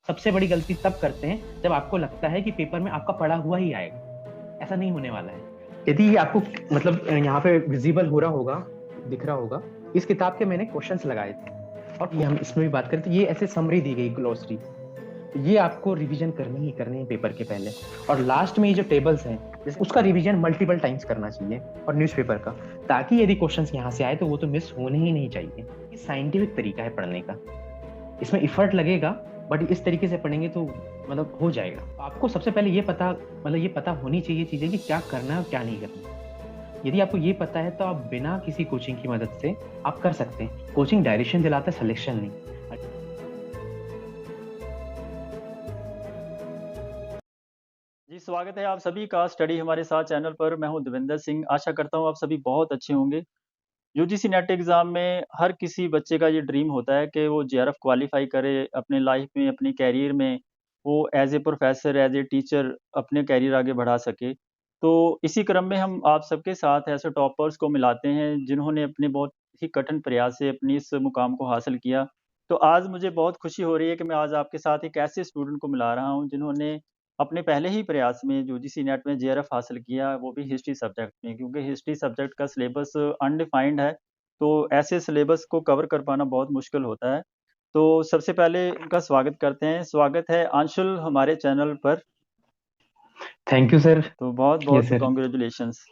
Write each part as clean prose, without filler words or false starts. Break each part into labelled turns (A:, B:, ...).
A: सबसे बड़ी गलती तब करते हैं जब आपको लगता है कि पेपर में आपका पढ़ा हुआ ही आएगा। ऐसा नहीं होने वाला है। यदि ये आपको मतलब यहाँ पे विजिबल हो रहा होगा, दिख रहा होगा, इस किताब के मैंने क्वेश्चंस लगाए थे। और ये हम इसमें भी बात करें तो ये ऐसे समरी दी गई ग्लोसरी। ये आपको रिवीजन करनी ही करनी है पेपर के पहले। और लास्ट में ये जो टेबल्स हैं, उसका रिवीजन मल्टीपल टाइम्स करना चाहिए, और न्यूज़पेपर का, ताकि यदि क्वेश्चंस यहाँ से आए तो वो तो मिस होने ही नहीं चाहिए। ये साइंटिफिक तरीका है पढ़ने का। इसमें इफर्ट लगेगा, बट इस तरीके से पढ़ेंगे तो मतलब हो जाएगा। आपको सबसे पहले ये पता मतलब ये पता होनी चाहिए चीजें कि क्या करना है और क्या नहीं करना। यदि आपको ये पता है तो आप बिना किसी कोचिंग की मदद से आप कर सकते हैं। कोचिंग डायरेक्शन दिलाता है, सिलेक्शन नहीं।
B: जी, स्वागत है आप सभी का स्टडी हमारे साथ चैनल पर। मैं हूं देवेंद्र सिंह। आशा करता हूं आप सभी बहुत अच्छे होंगे। यूजीसी नेट एग्ज़ाम में हर किसी बच्चे का ये ड्रीम होता है कि वो जेआरएफ क्वालिफ़ाई करे, अपने लाइफ में, अपने करियर में वो as a professor, as a teacher अपने करियर आगे बढ़ा सके। तो इसी क्रम में हम आप सबके साथ ऐसे टॉपर्स को मिलाते हैं, जिन्होंने अपने बहुत ही कठिन प्रयास से अपनी इस मुकाम को हासिल किया। तो आज मुझे बहुत खुशी हो रही है कि मैं आज आपके साथ एक ऐसे स्टूडेंट को मिला रहा हूँ, जिन्होंने अपने पहले ही प्रयास में यूजीसी नेट में जेआरएफ हासिल किया, वो भी हिस्ट्री सब्जेक्ट में। क्योंकि हिस्ट्री सब्जेक्ट का सिलेबस अनडिफाइंड है, तो ऐसे सिलेबस को कवर कर पाना बहुत मुश्किल होता है। तो सबसे पहले इनका स्वागत करते हैं। स्वागत है अंशुल हमारे चैनल पर।
A: Thank you sir.
B: तो
A: यस
B: बहुत-बहुत
A: sir.
B: Congratulations.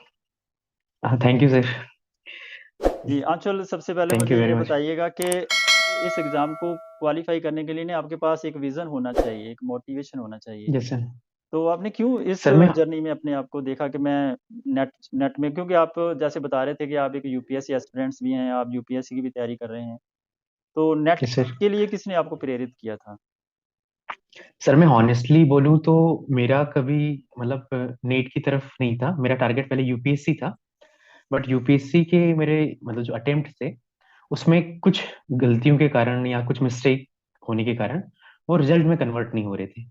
A: Thank you sir.
B: जी, अंशुल सबसे पहले
A: थैंक यू
B: मुझे
A: वेरी
B: ये
A: मच।
B: बताइएगा कि इस एग्ज़ाम को क्वालीफ़ाई करने के लिए ना आपके पास एक विज़न होना चाहिए, एक मोटिवेशन होना चाहिए।
A: Yes sir.
B: तो आपने क्यों इस
A: सर मैं
B: जर्नी में अपने आप को देखा कि मैं नेट नेट में, क्योंकि आप जैसे बता रहे थे कि आप एक यूपीएससी एस्पिरेंट्स भी हैं, आप यूपीएससी की भी तैयारी कर रहे हैं। तो नेट
A: यस सर।
B: के लिए किसने आपको प्रेरित किया था?
A: सर मैं हॉनेस्टली बोलूँ तो मेरा कभी मतलब नेट की तरफ नहीं था। मेरा टारगेट पहले यूपीएससी था। बट यूपीएससी के मेरे मतलब जो अटेम्प्ट थे, उसमें कुछ गलतियों के कारण या कुछ मिस्टेक होने के कारण वो रिजल्ट में कन्वर्ट नहीं हो रहे थे।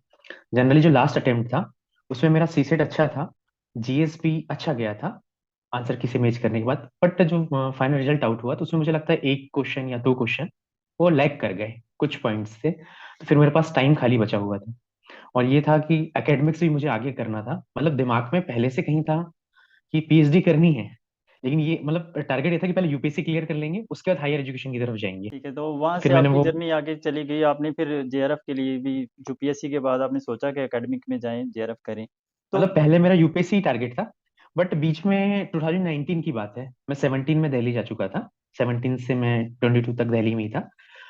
A: जनरली जो लास्ट अटेम्प्ट था उसमें मेरा सीसेट अच्छा था, जीएस भी अच्छा गया था आंसर की से मैच करने के बाद। बट जो फाइनल रिजल्ट आउट हुआ तो उसमें मुझे लगता है एक क्वेश्चन या दो क्वेश्चन वो लैग कर गए कुछ पॉइंट्स से। तो फिर मेरे पास टाइम खाली बचा हुआ था, और ये था कि एकेडमिक्स भी मुझे आगे करना था। मतलब दिमाग में पहले से कहीं था कि पीएचडी करनी है, लेकिन ये मतलब टारगेट ये था कि पहले यूपीएससी क्लियर कर लेंगे, उसके बाद हायर एजुकेशन की तरफ जाएंगे।
B: ठीक है, तो वहाँ
A: फिर
B: से
A: मैंने
B: आपकी
A: वो
B: जर्नी आगे चली गई। आपने फिर जेआरएफ के लिए भी यूपीएससी के बाद आपने सोचा कि एकेडमिक में जाएँ, जेआरएफ करें। तो
A: मतलब पहले मेरा यूपीएससी टारगेट था। बट बीच में 2019 की बात है, मैं 17 में दिल्ली जा चुका था। 17 से मैं 22 तक दिल्ली में ही था।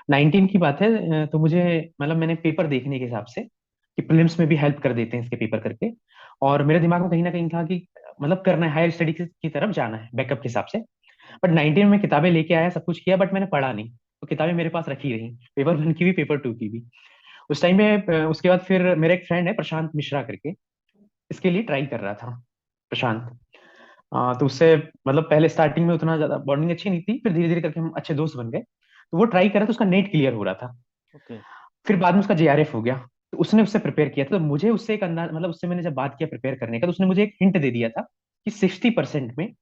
A: 19 की बात है। तो मुझे मतलब मैंने पेपर देखने के हिसाब से कि प्रीलिम्स में भी हेल्प कर देते हैं इसके पेपर करके। और मेरे दिमाग में कहीं ना कहीं था कि मतलब करना है, हायर स्टडी की तरफ जाना है बैकअप के हिसाब से। बट 19 में किताबें लेके आया, सब कुछ किया, बट मैंने पढ़ा नहीं। तो किताबें मेरे पास रखी रही, पेपर 1 की भी, पेपर 2 की भी। उस टाइम में उसके बाद फिर मेरा एक फ्रेंड है प्रशांत मिश्रा करके, इसके लिए ट्राई कर रहा था प्रशांत। तो उससे मतलब पहले स्टार्टिंग में उतना ज्यादा बॉन्डिंग अच्छी नहीं थी, फिर धीरे धीरे करके हम अच्छे दोस्त बन गए। तो वो ट्राई कर रहा था, उसका नेट क्लियर हो रहा था।
B: ओके।
A: फिर बाद में उसका जेआरएफ हो गया। तो उसने उससे प्रिपेयर किया था, तो मुझे उससे एक अंदाज मतलब उससे मैंने जब बात किया प्रिपेयर करने का, तो उसने मुझे एक हिंट दे दिया था कि 60% में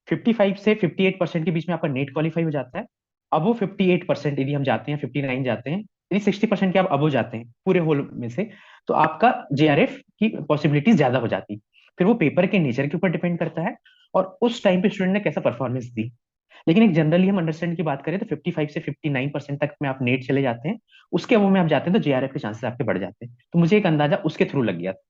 A: 55 से 58% के बीच में आपका नेट क्वालिफाई हो जाता है। अब वो 58% यदि हम जाते हैं, 59 जाते हैं, यदि 60% के आप अब हो जाते हैं पूरे होल में से, तो आपका जेआरएफ की पॉसिबिलिटीज ज्यादा हो जाती। फिर वो पेपर के नेचर के ऊपर डिपेंड करता है, और उस टाइम पे स्टूडेंट ने कैसा परफॉर्मेंस दी। लेकिन एक जनरली हम अंडरस्टैंड की बात करें तो 55 से 59% तक में आप नेट चले जाते हैं। उसके अब में आप जाते हैं तो जेआरएफ के चांसेस आपके बढ़ जाते हैं। तो मुझे एक अंदाजा उसके थ्रू लग गया था।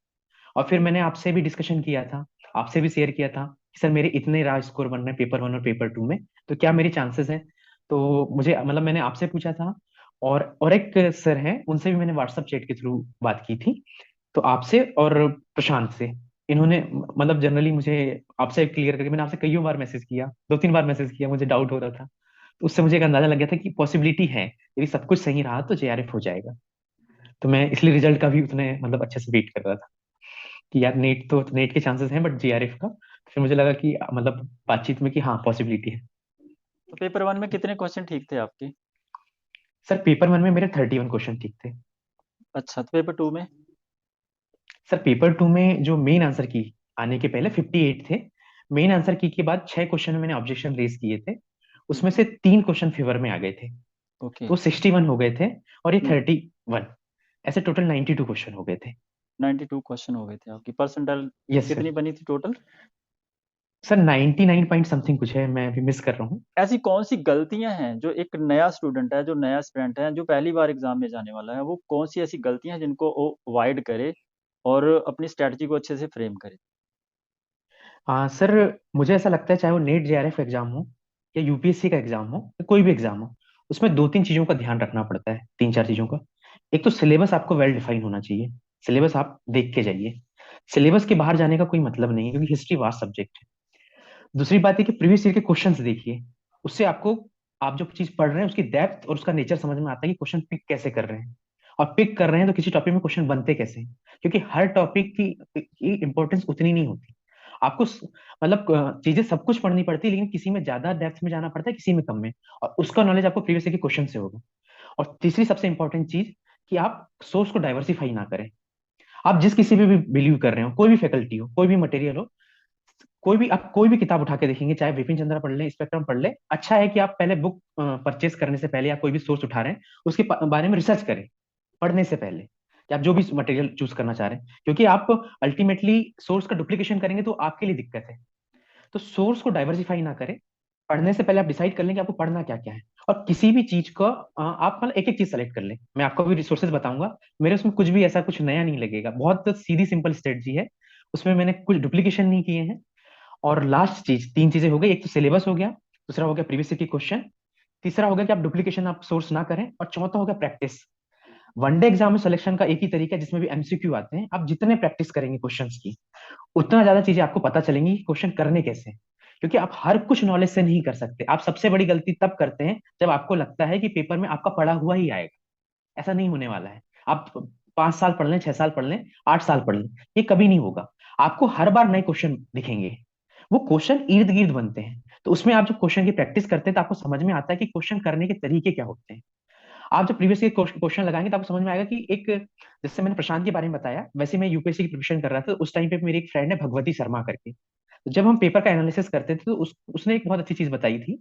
A: और फिर मैंने आपसे भी डिस्कशन किया था, आपसे भी शेयर किया था कि सर मेरे इतने रहा स्कोर बनना है पेपर 1 और पेपर 2 में, तो क्या मेरी चांसेस हैं। तो मुझे मतलब मैंने आपसे पूछा था, और एक सर हैं उनसे भी मैंने व्हाट्सएप चैट के थ्रू बात की थी। तो आपसे और प्रशांत से, इन्होंने मतलब जनरली मुझे आपसे क्लियर करके, मैंने आपसे कईयों बार मैसेज किया, 2-3 बार मैसेज किया, मुझे डाउट हो रहा था। तो उससे मुझे एक अंदाजा लग गया था कि पॉसिबिलिटी है, यदि सब कुछ सही रहा तो जेआरएफ हो जाएगा। तो मैं इसलिए रिजल्ट का भी उतने मतलब अच्छे से वेट कर रहा था कि यार नेट के चांसेस हैं, बट जेआरएफ का फिर मुझे लगा कि मतलब बातचीत में कि हाँ पॉसिबिलिटी है।
B: तो पेपर 1 में कितने क्वेश्चन ठीक थे आपके?
A: सर पेपर 1 में मेरे 31 क्वेश्चन ठीक थे।
B: अच्छा, तो पेपर 2 में?
A: सर पेपर 2 में जो मेन आंसर की आने के पहले 58 थे। मेन आंसर की के बाद 6 क्वेश्चन में मैंने ऑब्जेक्शन रेज किए थे।
B: हुँ,
A: उसमें से 3 क्वेश्चन फेवर में आ गए थे,
B: ओके।
A: तो 61 हो गए थे, और ये
B: हुँ,
A: 31। ऐसे टोटल 92 क्वेश्चन हो गए थे।
B: 92 क्वेश्चन हो गए थे। आपकी परसेंटाइल
A: यस सर।
B: कितनी बनी थी टोटल?
A: सर 99 पॉइंट समथिंग कुछ है, मैं अभी मिस कर रहा हूँ।
B: ऐसी कौन सी गलतियां हैं जो एक नया स्टूडेंट है, जो नया एस्पिरेंट है, जो पहली बार एग्जाम में जाने वाला है, वो कौन सी ऐसी गलतियां हैं जिनको वो अवॉइड करे और अपनी स्ट्रेटजी को अच्छे से फ्रेम करे?
A: हाँ सर, मुझे ऐसा लगता है चाहे वो नेट जेआरएफ एग्जाम हो या यूपीएससी का एग्जाम हो या कोई भी एग्जाम हो, उसमें दो तीन चीजों का ध्यान रखना पड़ता है, तीन चार चीजों का। एक तो सिलेबस आपको वेल डिफाइन होना चाहिए। सिलेबस आप देख के जाइए। सिलेबस के बाहर जाने का कोई मतलब नहीं है, क्योंकि हिस्ट्री वास्ट सब्जेक्ट है। दूसरी बात है कि प्रीवियस ईयर के क्वेश्चंस देखिए। उससे आपको, आप जो चीज पढ़ रहे हैं उसकी डेप्थ और उसका नेचर समझ में आता है कि क्वेश्चन पिक कैसे कर रहे हैं। और पिक कर रहे हैं तो किसी टॉपिक में क्वेश्चन बनते कैसे हैं, क्योंकि हर टॉपिक की इंपॉर्टेंस उतनी नहीं होती। आपको मतलब चीजें सब कुछ पढ़नी पड़ती है, लेकिन किसी में ज्यादा डेप्थ में जाना पड़ता है, किसी में कम में। और उसका नॉलेज आपको प्रीवियस ईयर के क्वेश्चन से होगा। और तीसरी सबसे इंपॉर्टेंट चीज, कि आप सोर्स को डाइवर्सिफाई ना करें। आप जिस किसी पे भी बिलीव कर रहे हो, कोई भी फैकल्टी हो, कोई भी मटेरियल हो, कोई भी आप कोई भी किताब उठा के देखेंगे, चाहे विपिन चंद्रा पढ़ लें, स्पेक्ट्रम पढ़ लें, अच्छा है कि आप पहले बुक परचेस करने से पहले या कोई भी सोर्स उठा रहे हैं, उसके बारे में रिसर्च करें पढ़ने से पहले, कि आप जो भी मटेरियल चूज करना चाह रहे हैं, क्योंकि आप अल्टीमेटली सोर्स का डुप्लीकेशन करेंगे तो आपके लिए दिक्कत है। तो सोर्स को डाइवर्सिफाई ना करें। पढ़ने से पहले आप डिसाइड कर लें कि आपको पढ़ना क्या क्या है। और किसी भी चीज को आप मतलब एक एक चीज सेलेक्ट कर लें। मैं आपको भी रिसोर्सेज बताऊंगा, मेरे उसमें कुछ भी ऐसा कुछ नया नहीं लगेगा, बहुत सीधी सिंपल स्ट्रेटजी है। उसमें मैंने कुछ डुप्लीकेशन नहीं किए हैं। और लास्ट चीज, तीन चीजें हो गई, एक तो सिलेबस हो गया, दूसरा हो गया प्रीवियस ईयर की क्वेश्चन, तीसरा हो गया कि आप डुप्लीकेशन आप सोर्स ना करें, और चौथा हो गया प्रैक्टिस। वनडे एग्जाम में सिलेक्शन का एक ही तरीका है, जिसमें भी एमसीक्यू आते हैं, आप जितने प्रैक्टिस करेंगे क्वेश्चंस की, उतना ज्यादा चीजें आपको पता चलेंगी कि क्वेश्चन करने कैसे हैं। क्योंकि आप हर कुछ नॉलेज से नहीं कर सकते। आप सबसे बड़ी गलती तब करते हैं जब आपको लगता है कि पेपर में आपका पढ़ा हुआ ही आएगा। ऐसा नहीं होने वाला है। आप 5 साल पढ़ लें, 6 साल पढ़ लें, 8 साल पढ़ लें, ये कभी नहीं होगा। आपको हर बार नए क्वेश्चन दिखेंगे। वो क्वेश्चन इर्द गिर्द बनते हैं। तो उसमें आप जब क्वेश्चन की प्रैक्टिस करते हैं तो आपको समझ में आता है कि क्वेश्चन करने के तरीके क्या होते हैं। आप जब प्रीवियस क्वेश्चन लगाएंगे तो आपको समझ में आएगा कि एक, जैसे मैंने प्रशांत के बारे में बताया, वैसे मैं यूपीएससी की प्रिपरेशन कर रहा था, तो उस टाइम पे मेरी एक फ्रेंड है भगवती शर्मा करके। तो जब हम पेपर का एनालिसिस करते थे तो उसने एक बहुत अच्छी चीज बताई थी,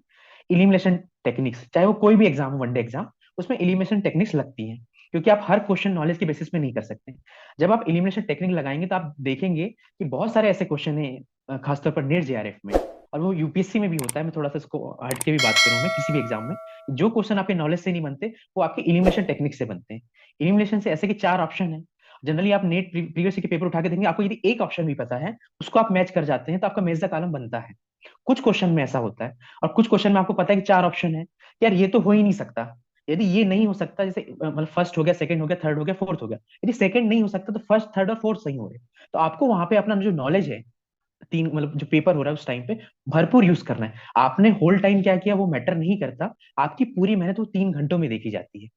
A: इलिमिनेशन टेक्निक्स। चाहे वो कोई भी एग्जाम हो, वनडे एग्जाम, उसमें इलिमिनेशन टेक्निक्स लगती हैं, क्योंकि आप हर क्वेश्चन नॉलेज के बेसिस पे नहीं कर सकते। जब आप इलिमिनेशन टेक्निक लगाएंगे तो आप देखेंगे कि बहुत सारे ऐसे क्वेश्चन हैं, खासतौर पर नेट जेआरएफ में, और वो यूपीएससी में भी होता है। मैं थोड़ा सा इसको हट के भी बात करूँ, मैं किसी भी एग्जाम में, जो क्वेश्चन आपके नॉलेज से नहीं बनते, वो आपके इलिमिनेशन टेक्निक से बनते हैं। इलिमिनेशन से ऐसे कि चार ऑप्शन है। जनरली आप नेट प्रीवियस के पेपर उठा के देखेंगे, आपको यदि एक ऑप्शन भी पता है, उसको आप मैच कर जाते हैं, तो आपका मैच द कॉलम बनता है। कुछ क्वेश्चन में ऐसा होता है। और कुछ क्वेश्चन में आपको पता है कि चार ऑप्शन है, यार ये तो हो ही नहीं सकता। यदि ये नहीं हो सकता, जैसे मतलब फर्स्ट हो गया, सेकंड हो गया, थर्ड हो गया, फोर्थ हो गया, यदि सेकंड नहीं हो सकता तो फर्स्ट, थर्ड और फोर्थ सही हो रहे, तो आपको वहां पे अपना जो नॉलेज है, तीन मतलब जो पेपर हो रहा है उस टाइम पे, भरपूर यूज करना है। आपने होल टाइम क्या किया वो मैटर नहीं करता। आपकी पूरी मेहनत वो 3 घंटों में देखी जाती है।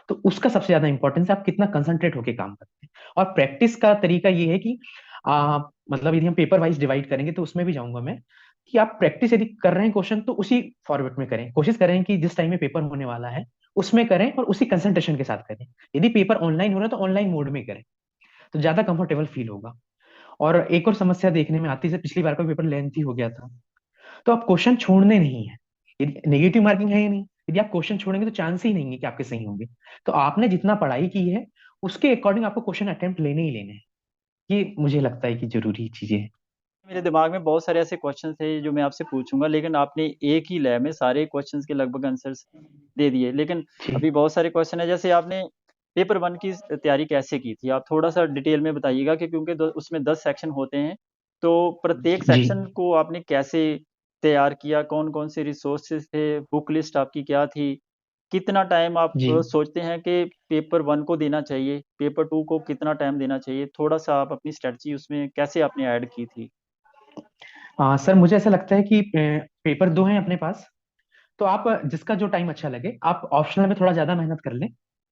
A: तो उसका सबसे ज्यादा इंपॉर्टेंस है, आप कितना कंसंट्रेट होकर काम करते हैं। और प्रैक्टिस का तरीका ये है कि मतलब यदि हम पेपर वाइज डिवाइड करेंगे तो उसमें भी जाऊंगा मैं, कि आप प्रैक्टिस यदि कर रहे हैं क्वेश्चन तो उसी फॉर्मेट में करें। कोशिश करें कि जिस टाइम में पेपर होने वाला है उसमें करें, और उसी कंसंट्रेशन के साथ करें। यदि पेपर ऑनलाइन हो रहा है तो ऑनलाइन मोड में करें, तो ज्यादा कंफर्टेबल फील होगा। और एक और समस्या देखने में आती है, जैसे पिछली बार का पेपर लेंथी हो गया था, तो आप क्वेश्चन छोड़ने नहीं है। यदि नेगेटिव मार्किंग है ही नहीं, यदि आप क्वेश्चन छोड़ेंगे तो चांस ही नहीं है कि आपके सही होंगे। तो आपने जितना पढ़ाई की है उसके अकॉर्डिंग आपको क्वेश्चन अटेम्प्ट लेने ही लेने हैं। ये मुझे लगता है कि जरूरी चीजें हैं।
B: मेरे दिमाग में बहुत सारे ऐसे क्वेश्चन थे जो मैं आपसे पूछूंगा, लेकिन आपने एक ही लय में सारे क्वेश्चंस के लगभग आंसर्स दे दिए। लेकिन
A: जी
B: अभी बहुत सारे क्वेश्चन है, जैसे आपने पेपर वन की तैयारी कैसे की थी, आप थोड़ा सा डिटेल में बताइएगा कि क्योंकि उसमें 10 सेक्शन होते हैं, तो प्रत्येक
A: जी
B: सेक्शन को आपने कैसे तैयार किया, कौन कौन से रिसोर्सेज थे, बुक लिस्ट आपकी क्या थी, कितना टाइम आप
A: जी।
B: सोचते हैं कि पेपर वन को देना चाहिए, पेपर टू को कितना टाइम देना चाहिए, थोड़ा सा आप अपनी स्ट्रेटजी उसमें कैसे आपने ऐड की थी?
A: सर मुझे ऐसा लगता है कि पेपर दो हैं अपने पास, तो आप जिसका जो टाइम अच्छा लगे, आप ऑप्शनल में थोड़ा ज्यादा मेहनत कर लें,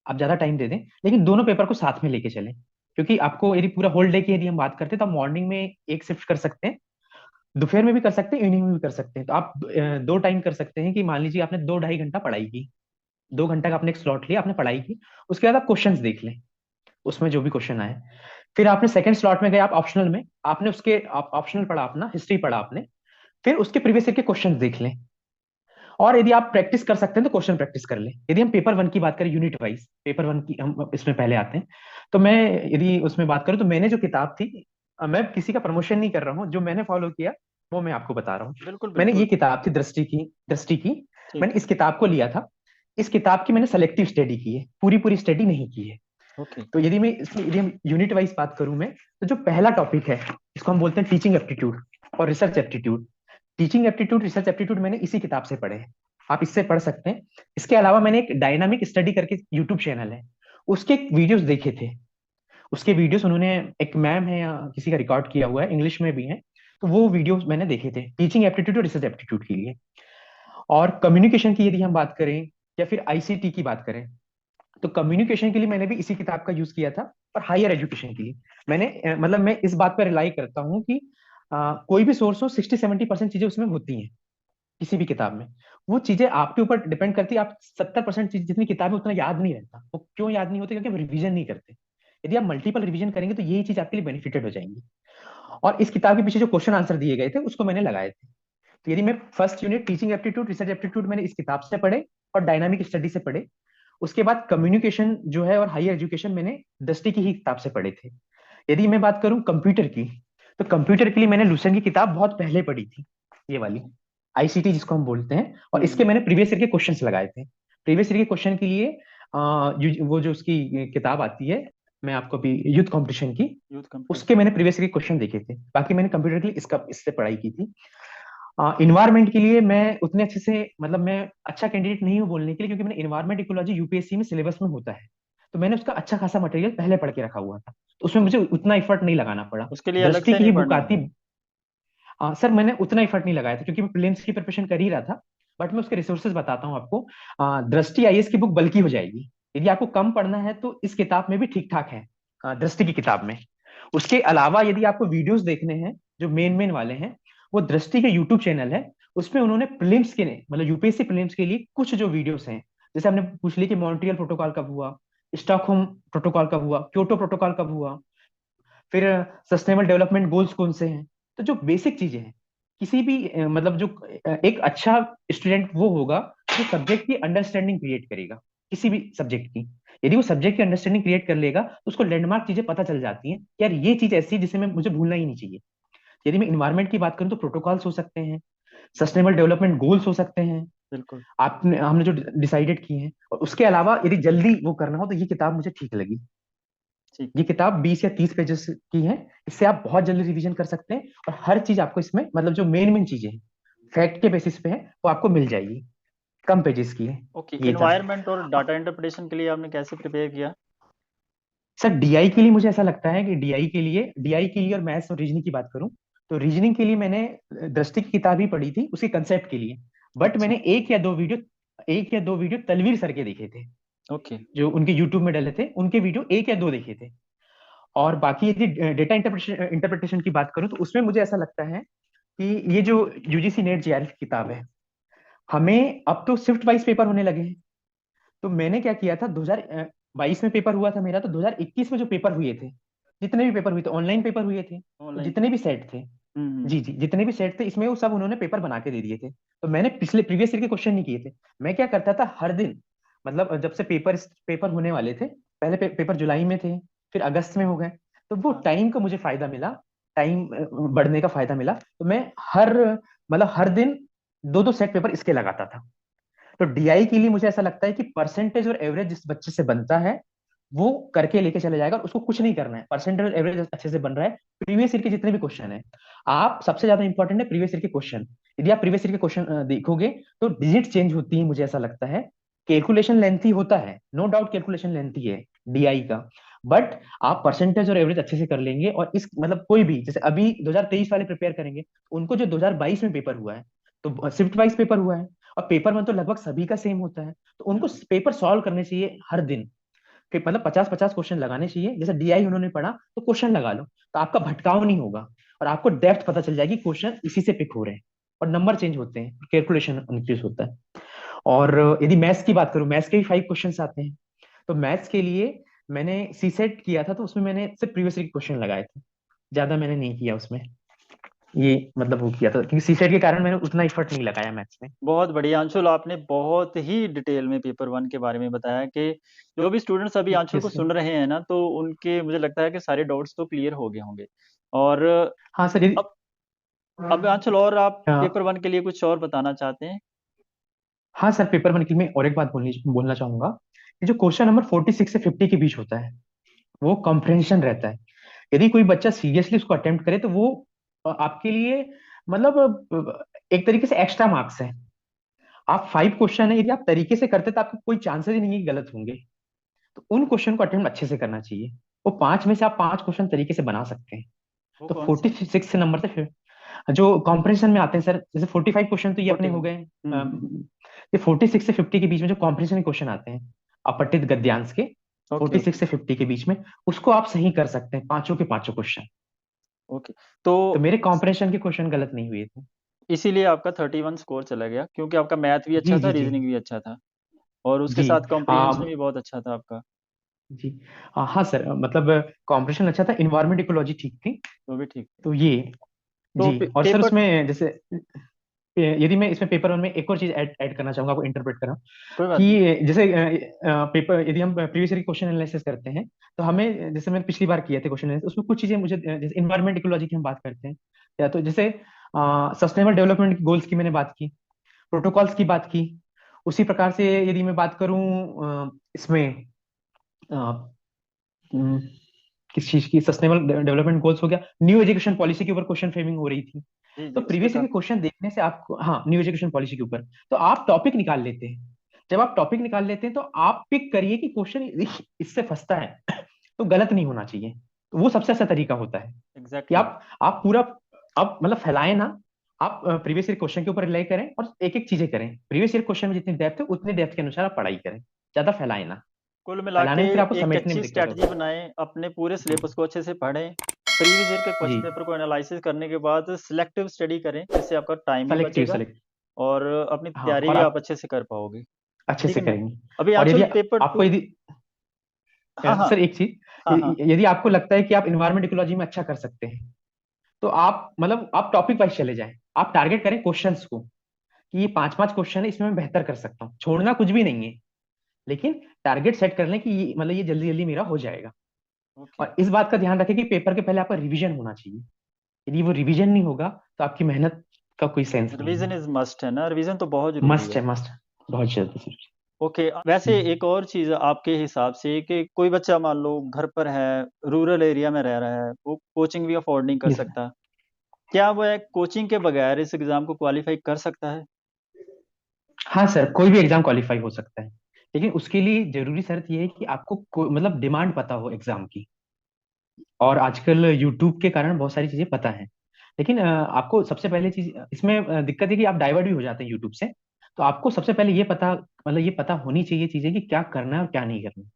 A: आप ज्यादा टाइम दे दें, लेकिन दोनों पेपर को साथ में लेके चलें। क्योंकि आपको यदि पूरा होल डे की यदि हम बात करते हैं तो आप मॉर्निंग में एक शिफ्ट कर सकते हैं, दोपहर में भी कर सकते हैं, इवनिंग में भी कर सकते हैं। तो आप दो टाइम कर सकते हैं, कि मान लीजिए आपने 2 ढाई घंटा पढ़ाई की, 2 घंटा का आपने एक स्लॉट लिया, आपने पढ़ाई की, उसके बाद आप क्वेश्चंस देख लें, उसमें जो भी क्वेश्चन आए। फिर आपने सेकंड स्लॉट में गए, आप ऑप्शनल में, आपने उसके ऑप्शनल पढ़ा, अपना हिस्ट्री पढ़ा आपने, फिर उसके प्रीवियस ईयर के क्वेश्चंस देख लें। और यदि आप प्रैक्टिस कर सकते हैं तो क्वेश्चन प्रैक्टिस कर ले। यदि हम पेपर वन की बात करें, यूनिट वाइज पेपर वन की हम इसमें पहले आते हैं। तो मैं यदि उसमें बात करूं तो मैंने जो किताब थी, मैं किसी का प्रमोशन नहीं कर रहा हूँ, जो मैंने फॉलो किया वो मैं आपको बता रहा हूँ।
B: बिल्कुल
A: मैंने ये
B: बिल्कुल।
A: किताब थी दृष्टि की।
B: ठीक
A: मैंने
B: है।
A: इस किताब को लिया था। इस किताब की मैंने सेलेक्टिव स्टडी की है, पूरी पूरी स्टडी नहीं की है।
B: ओके।
A: तो यदि हम यूनिट वाइज बात करूं मैं, तो जो पहला टॉपिक है इसको हम बोलते हैं टीचिंग एप्टीट्यूड और research aptitude. Teaching aptitude, research aptitude मैंने इसी किताब से पढ़े हैं, आप इससे पढ़ सकते हैं। इसके अलावा मैंने एक डायनामिक स्टडी करके यूट्यूब चैनल है, उसके वीडियोस देखे थे। उसके वीडियोस उन्होंने, एक मैम है या किसी का रिकॉर्ड किया हुआ है, इंग्लिश में भी है। तो वो वीडियोस मैंने देखे थे टीचिंग एप्टीट्यूड और रिसर्च एप्टीट्यूड के लिए। और कम्युनिकेशन की यदि हम बात करें या फिर आईसीटी की बात करें, तो कम्युनिकेशन के लिए मैंने भी इसी किताब का यूज किया था। और हायर एजुकेशन के लिए मैंने मतलब मैं इस बात पर रिलाई करता हूँ कि कोई भी सोर्स हो, 60-70% चीजें उसमें होती हैं किसी भी किताब में। वो चीजें आपके ऊपर डिपेंड करती है। आप 70% चीज जितनी किताब है उतना याद नहीं रहता। वो क्यों याद नहीं होती? क्योंकि आप रिवीजन नहीं करते। यदि आप मल्टीपल रिवीजन करेंगे तो यही चीज आपके लिए बेनिफिटेड हो जाएंगी। और इस किताब के पीछे जो क्वेश्चन आंसर दिए गए थे उसको मैंने लगाए थे। तो यदि मैं first unit teaching aptitude research aptitude मैंने इस किताब से पढ़े और डायनामिक स्टडी से पढ़े। उसके बाद कम्युनिकेशन जो है और हायर एजुकेशन मैंने दृष्टि की ही किताब से पढ़े थे। यदि मैं बात करूं कंप्यूटर की, तो कंप्यूटर के लिए मैंने लूसेंट की किताब बहुत पहले पढ़ी थी, ये वाली आईसीटी जिसको हम बोलते हैं। और इसके
B: हम्म।
A: मैंने प्रीवियस ईयर के क्वेश्चंस लगाए थे। प्रीवियस ईयर के क्वेश्चन के लिए वो जो उसकी किताब आती है, मैं आपको अभी यूथ कंपटीशन की,
B: यूथ
A: उसके
B: कंपटीशन।
A: मैंने प्रीवियस ईयर के क्वेश्चन देखे थे। बाकी मैंने कंप्यूटर के लिए इससे पढ़ाई की थी। इन्वायरमेंट के लिए मैं उतने अच्छे से, मतलब मैं अच्छा कैंडिडेट नहीं हूँ बोलने के लिए, क्योंकि मैंने इन्वायरमेंट इकोलॉजी यूपीएससी में सिलेबस में होता है। तो मैंने उसका अच्छा खासा मटेरियल पहले पढ़ के रखा हुआ था, तो उसमें मुझे उतना इफर्ट नहीं लगाना पड़ा।
B: उसके लिए अलग
A: दृष्टि
B: से
A: की
B: नहीं
A: ही बुक
B: पढ़ना
A: आती।
B: होगा।
A: सर मैंने उतना इफर्ट नहीं लगाया था क्योंकि मैं प्रीलिम्स की प्रिपरेशन कर ही रहा था। बट मैं उसके रिसोर्सेज बताता हूँ आपको। दृष्टि आईएएस की बुक बल्कि हो जाएगी। यदि आपको कम पढ़ना है तो इस किताब में भी ठीक ठाक है, दृष्टि की किताब में। उसके अलावा यदि आपको वीडियोस देखने हैं जो मेन मेन वाले हैं, वो दृष्टि के यूट्यूब चैनल है। उसमें उन्होंने प्रीलिम्स के लिए, मतलब यूपीएससी प्रीलिम्स के लिए कुछ जो वीडियोस हैं, जैसे हमने पूछ लिया कि मॉन्ट्रियल प्रोटोकॉल कब हुआ, स्टॉकहोम प्रोटोकॉल कब हुआ, क्योटो प्रोटोकॉल कब हुआ, फिर सस्टेनेबल डेवलपमेंट गोल्स कौन से हैं। तो जो बेसिक चीजें हैं, किसी भी मतलब जो एक अच्छा स्टूडेंट वो होगा जो सब्जेक्ट की अंडरस्टैंडिंग क्रिएट करेगा, किसी भी सब्जेक्ट की। यदि वो सब्जेक्ट की अंडरस्टैंडिंग क्रिएट कर लेगा तो उसको लैंडमार्क चीजें पता चल जाती हैं, यार ये चीज ऐसी है जिसे मैं मुझे भूलना ही नहीं चाहिए। यदि मैं इन्वायरमेंट की बात करूं तो प्रोटोकॉल्स हो सकते हैं, सस्टेनेबल डेवलपमेंट गोल्स हो सकते हैं,
B: बिल्कुल।
A: आपने हमने जो डिसाइडेड किए हैं। और उसके अलावा यदि जल्दी वो करना हो तो ये किताब मुझे ठीक लगी।
B: ठीक
A: ये
B: है।
A: किताब 20 या 30 पेजेस की है। इससे आप बहुत जल्दी रिवीजन कर सकते हैं और हर चीज आपको इसमें, मतलब जो मेन मेन चीजें हैं फैक्ट के बेसिस पे है, वो आपको मिल जाएगी। कम पेजेस की है।
B: ओके,
A: ये था।
B: इन्वायरमेंट और डाटा इंटरप्रिटेशन के लिए आपने कैसे प्रिपेयर किया?
A: सर डीआई के लिए मुझे ऐसा लगता है कि डीआई के लिए और मैथ्स और रीजनिंग की बात करूं, तो रीजनिंग के लिए मैंने दृष्टि की किताब ही पढ़ी थी उसके कंसेप्ट के लिए। बट
B: अच्छा।
A: मैंने एक या दो वीडियो तलवीर सर के देखे थे,
B: ओके।
A: जो उनके यूट्यूब में डले थे, उनके वीडियो एक या दो देखे थे। और बाकी यदि डेटा इंटरप्रिटेशन की बात करूं तो उसमें मुझे ऐसा लगता है कि ये जो यूजीसी नेट जेआरएफ की किताब है, हमें अब तो शिफ्ट वाइज पेपर होने लगे हैं। तो मैंने क्या किया था, 2022 में पेपर हुआ था मेरा, तो 2021 में जो पेपर हुए थे, जितने भी पेपर हुए थे ऑनलाइन पेपर हुए थे, तो
B: ऑनलाइन
A: जितने भी
B: पेपर।
A: सेट थे,
B: हम्म।
A: जी जी जितने भी सेट थे इसमें वो सब उन्होंने पेपर बना के दे दिए थे। तो मैंने पिछले प्रीवियस ईयर के क्वेश्चन नहीं किए थे। मैं क्या करता था हर दिन, मतलब जब से पेपर होने वाले थे, पहले पेपर जुलाई में थे, फिर अगस्त में हो गए, तो वो
B: हाँ।
A: टाइम का मुझे फायदा मिला, टाइम बढ़ने का फायदा मिला। तो मैं हर दिन दो दो सेट पेपर इसके लगाता था। तो डीआई के लिए मुझे ऐसा लगता है कि परसेंटेज और एवरेज जिस बच्चे से बनता है वो करके लेके चले जाएगा, और उसको कुछ नहीं करना है। परसेंटेज और एवरेज अच्छे से बन रहा है, प्रीवियस ईयर के जितने भी क्वेश्चन है, आप सबसे ज्यादा इंपॉर्टेंट है प्रीवियस ईयर के क्वेश्चन। यदि आप प्रीवियस ईयर के क्वेश्चन देखोगे तो डिजिट चेंज होती है, मुझे ऐसा लगता है। कैलकुलेशन लेंथी होता है, नो डाउट कैलकुलेशन लेंथी है डीआई का। बट आप परसेंटेज और एवरेज अच्छे से कर लेंगे, और इस मतलब कोई भी, जैसे अभी 2023 वाले प्रिपेयर करेंगे, उनको जो 2022 में पेपर हुआ है, तो शिफ्ट वाइज पेपर हुआ है, और पेपर वन तो लगभग सभी का सेम होता है, तो उनको
B: बिल्कुल।
A: पेपर सॉल्व करने चाहिए हर दिन। फिर मतलब 50-50 क्वेश्चन लगाने चाहिए। जैसे डीआई उन्होंने पढ़ा तो क्वेश्चन लगा लो, तो आपका भटकाव नहीं होगा, और आपको डेप्थ पता चल जाएगी क्वेश्चन इसी से पिक हो रहे हैं, और नंबर चेंज होते हैं, कैलकुलेशन इंक्रीज होता है। और यदि मैथ्स की बात करूं, मैथ्स के भी 5 क्वेश्चन आते हैं। तो मैथ्स के लिए मैंने सी सेट किया था, तो उसमें मैंने सिर्फ प्रीवियस ईयर के क्वेश्चन लगाए थे, ज्यादा मैंने नहीं किया उसमें। ये मतलब वो किया था, क्योंकि सीसेट के कारण मैंने उतना एफर्ट नहीं लगाया मैथ्स में।
B: बहुत बढ़िया अंशुल, आपने बहुत ही डिटेल में पेपर वन के बारे में बताया कि जो भी स्टूडेंट्स अभी अंशुल को
A: यस सर।
B: सुन रहे हैं ना, तो उनके मुझे लगता है कि सारे डाउट्स तो क्लियर हो गए होंगे। और
A: हाँ सर, यदि
B: अब अब अंशुल, और आप
A: अ,
B: पेपर वन के लिए कुछ और बताना चाहते हैं?
A: हाँ सर, पेपर वन के लिए मैं और एक बात बोलना चाहूंगा। ये जो क्वेश्चन नंबर 46 से 50 के बीच होता है, वो कॉम्प्रिहेंशन रहता है। यदि कोई बच्चा सीरियसली उसको अटेम्प्ट करे तो वो आपके लिए मतलब एक तरीके से एक्स्ट्रा मार्क्स है। आप 5 क्वेश्चन है, यदि आप तरीके से करते तो आपको कोई चांसेस ही नहीं है कि गलत होंगे। तो उन क्वेश्चन को अटेम्प्ट अच्छे से करना चाहिए। वो 5 में से आप 5 क्वेश्चन तरीके से बना सकते हैं।
B: वो
A: तो
B: कौन से?
A: 46 से नंबर से फिर जो कॉम्प्रिहेंशन में आते हैं सर, जैसे 45 क्वेश्चन तो ये अपने
B: 40।
A: हो गए।
B: हम्म।
A: ये 46 से 50 के बीच में जो कॉम्प्रिहेंशन क्वेश्चन आते हैं अपठित गद्यांश के,
B: ओके,
A: 46
B: ओके,
A: से 50 के बीच में, उसको आप सही कर सकते हैं, पांचों के पांचों क्वेश्चन।
B: ओके। तो
A: तो मेरे कॉम्प्रिहेंशन के क्वेश्चन गलत नहीं हुए थे।
B: इसीलिए आपका 31 स्कोर चला गया, क्योंकि आपका मैथ भी अच्छा
A: जी
B: था,
A: जी जी
B: रीजनिंग भी अच्छा था, और उसके
A: जी।
B: साथ कॉम्प्रिहेंशन
A: आ,
B: भी बहुत अच्छा था आपका।
A: जी। हाँ सर, मतलब कॉम्प्रिहेंशन अच्छा था, इन्वायरमेंट इकोलॉजी ठीक थी।
B: वो भी ठीक थे।
A: तो ये
B: तो
A: जी। और सर
B: पेपर,
A: उसमें जैसे यदि मैं इसमें पेपर वन में एक और चीज ऐड ऐड करना चाहूंगा, आपको इंटरप्रेट करा
B: कोई बात नहीं।
A: कि जैसे पेपर यदि हम प्रीवियस ईयर क्वेश्चन एनालिसिस करते हैं, तो हमें जैसे मैंने पिछली बार किए थे क्वेश्चन एनालिसिस, उसमें कुछ चीजें मुझे जैसे इन्वायरमेंट इकोलॉजी की हम बात करते हैं, या तो जैसे सस्टेनेबल डेवलपमेंट गोल्स की मैंने बात की, प्रोटोकॉल्स की बात की। उसी प्रकार से यदि मैं बात करूं इसमें अ, हम्म, किस चीज की, सस्टेनेबल डेवलपमेंट गोल्स हो गया, न्यू एजुकेशन पॉलिसी के ऊपर क्वेश्चन फ्रेमिंग हो रही थी।
B: जी,
A: तो
B: जी, उस पे
A: प्रीवियस ईयर
B: का।
A: के क्वेश्चन देखने से आपको, हाँ, न्यू एजुकेशन पॉलिसी के ऊपर, तो आप टॉपिक निकाल लेते हैं। जब आप टॉपिक निकाल लेते हैं तो आप पिक करिए कि क्वेश्चन इससे फंसता है तो गलत नहीं होना चाहिए। तो वो सबसे अच्छा तरीका होता है कि
B: एग्जैक्टली।
A: आप पूरा, आप मतलब फैलाएं ना। आप प्रीवियस ईयर क्वेश्चन के ऊपर रिलाई करें और एक एक चीजें करें, प्रीवियस ईयर क्वेश्चन में जितनी डेप्थ है उतनी डेप्थ के अनुसार आप पढ़ाई करें, ज्यादा फैलाएं ना।
B: कुल मिला के
A: फैलाने में फिर आपको
B: एक
A: समेटने में
B: अच्छी
A: दिक्कत
B: स्ट्रैटेजी
A: होती
B: बनाएं, अपने पूरे
A: है।
B: सिलेबस को अच्छे से पढ़ें, प्रीवियस ईयर के
A: जी।
B: क्वेश्चन पेपर को एनालिसिस करने के बाद सिलेक्टिव स्टडी करें, जिससे आपका टाइम भी
A: सेलेक्टिव
B: बचेगा
A: सेलेक्ट।
B: और अपनी
A: हाँ,
B: तैयारी
A: और
B: भी आप
A: आप
B: अच्छे से कर पाओगे।
A: अच्छे
B: ठीक
A: से
B: है ना?
A: करेंगे।
B: अभी
A: और यदि
B: आंसर पेपर
A: आपको
B: टू।
A: यदि
B: हाँ, हाँ,
A: सर एक चीज,
B: हाँ, हाँ।
A: यदि आपको लगता है कि आप इन्वायरमेंट इकोलॉजी में अच्छा कर सकते हैं, तो आप मतलब आप टॉपिक वाइज चले जाएं। आप टारगेट करें क्वेश्चंस को कि ये 5 5 क्वेश्चन है, इसमें मैं बेहतर कर सकता हूँ, छोड़ना कुछ भी नहीं है। लेकिन टारगेट सेट कर लें कि ये मतलब ये जल्दी जल्दी मेरा हो जाएगा।
B: ओके।
A: और इस बात का ध्यान रखें कि पेपर के पहले आपका रिवीजन होना चाहिए। यदि वो रिवीजन नहीं होगा तो आपकी मेहनत का कोई सेंस नहीं
B: रिवीजन
A: है।
B: इज मस्ट है ना, रिवीजन तो बहुत जरूरी
A: मस्ट
B: है।
A: है, मस्ट। बहुत जल्दी सर।
B: ओके, वैसे एक और चीज आपके हिसाब से कि कोई बच्चा मान लो घर पर है, रूरल एरिया में रह रहा है, वो कोचिंग भी अफोर्ड नहीं कर
A: यस।
B: सकता, क्या वो एक कोचिंग के बगैर इस एग्जाम को क्वालिफाई कर सकता है?
A: हाँ सर, कोई भी एग्जाम क्वालिफाई हो सकता है, लेकिन उसके लिए जरूरी शर्त यह है कि आपको मतलब डिमांड पता हो एग्जाम की। और आजकल यूट्यूब के कारण बहुत सारी चीजें पता है। लेकिन आपको सबसे पहले चीज इसमें दिक्कत है कि आप डाइवर्ट भी हो जाते हैं यूट्यूब से। तो आपको सबसे पहले ये पता, मतलब ये पता होनी चाहिए चीजें कि क्या करना है और क्या नहीं करना।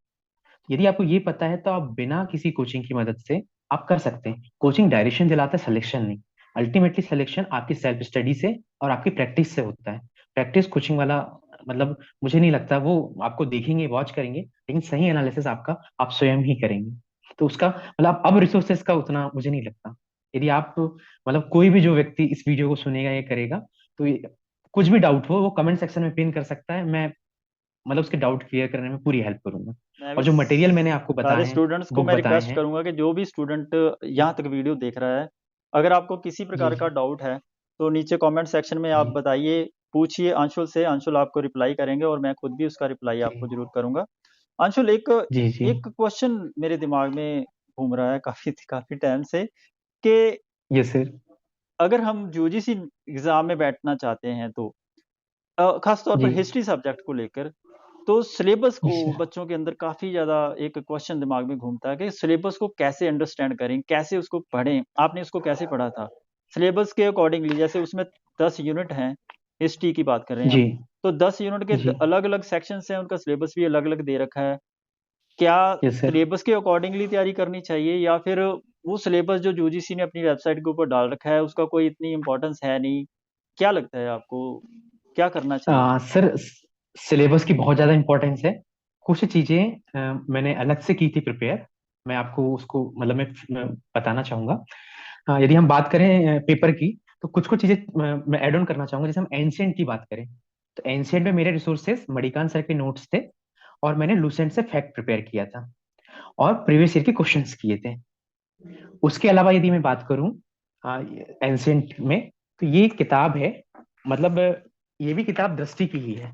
A: यदि आपको ये पता है तो आप बिना किसी कोचिंग की मदद से आप कर सकते हैं। कोचिंग डायरेक्शन दिलाता है, सिलेक्शन नहीं। अल्टीमेटली सिलेक्शन आपकी सेल्फ स्टडी से और आपकी प्रैक्टिस से होता है। प्रैक्टिस कोचिंग वाला मतलब मुझे नहीं लगता वो आपको देखेंगे, वॉच करेंगे, लेकिन सही एनालिसिस आपका आप स्वयं ही करेंगे। तो उसका मतलब अब रिसोर्सेज का उतना मुझे नहीं लगता। यदि आप मतलब कोई भी जो व्यक्ति इस वीडियो को सुनेगा या करेगा, तो कुछ भी डाउट हो वो कमेंट सेक्शन में पिन कर सकता है। मैं मतलब उसके डाउट क्लियर करने में पूरी हेल्प करूंगा।
B: मैं
A: और
B: भी
A: जो मटेरियल मैंने आपको
B: सारे
A: बताए हैं,
B: स्टूडेंट्स को
A: बुक
B: मैं
A: बताए
B: रिक्वेस्ट
A: हैं।
B: करूंगा कि जो भी स्टूडेंट यहाँ तक वीडियो देख रहा है, अगर आपको किसी
A: जी
B: प्रकार का
A: जी
B: डाउट है, तो नीचे कमेंट सेक्शन में आप
A: जी
B: बताइए, पूछिए अंशुल से, अंशुल आपको रिप्लाई करेंगे और मैं खुद भी उसका रिप्लाई आपको जरूर करूंगा। अंशुल, एक
A: जी जी।
B: एक क्वेश्चन मेरे दिमाग में घूम रहा है काफी काफी टाइम से, कि
A: यस सर।
B: अगर हम यूजीसी एग्जाम में बैठना चाहते हैं तो खास तौर पर
A: जी।
B: हिस्ट्री सब्जेक्ट को लेकर, तो सिलेबस को
A: यस सर।
B: बच्चों के अंदर काफ़ी ज़्यादा एक क्वेश्चन दिमाग में घूमता है कि सिलेबस को कैसे अंडरस्टैंड करें, कैसे उसको पढ़ें? आपने उसको कैसे पढ़ा था? सिलेबस के अकॉर्डिंगली, जैसे उसमें 10 यूनिट हैं, हिस्ट्री की बात कर रहे हैं
A: जी
B: हम, तो 10 यूनिट के
A: जी।
B: अलग-अलग सेक्शंस हैं, उनका सिलेबस भी अलग-अलग दे रखा है। क्या
A: यस सर।
B: सिलेबस के अकॉर्डिंगली तैयारी करनी चाहिए, या फिर वो सिलेबस जो यूजीसी ने अपनी वेबसाइट के ऊपर डाल रखा है, उसका कोई इतनी इम्पोर्टेंस है नहीं? क्या लगता है आपको, क्या करना चाहिए?
A: सर, सिलेबस की बहुत ज्यादा इंपॉर्टेंस है। कुछ चीजें मैंने अलग से की थी प्रिपेयर, मैं आपको उसको मतलब मैं बताना चाहूंगा। यदि हम बात करें पेपर की, तो कुछ कुछ चीजें मैं ऐड ऑन करना चाहूंगा। जैसे हम एंशियंट की बात करें, तो एंशियंट में मेरे रिसोर्सेस मणिकांत सर के नोट्स थे, और मैंने लूसेंट से फैक्ट प्रिपेयर किया था, और प्रीवियस ईयर के क्वेश्चंस किए थे। उसके अलावा यदि मैं बात करूं एंशियंट में, तो ये किताब है, मतलब ये भी किताब दृष्टि की ही है।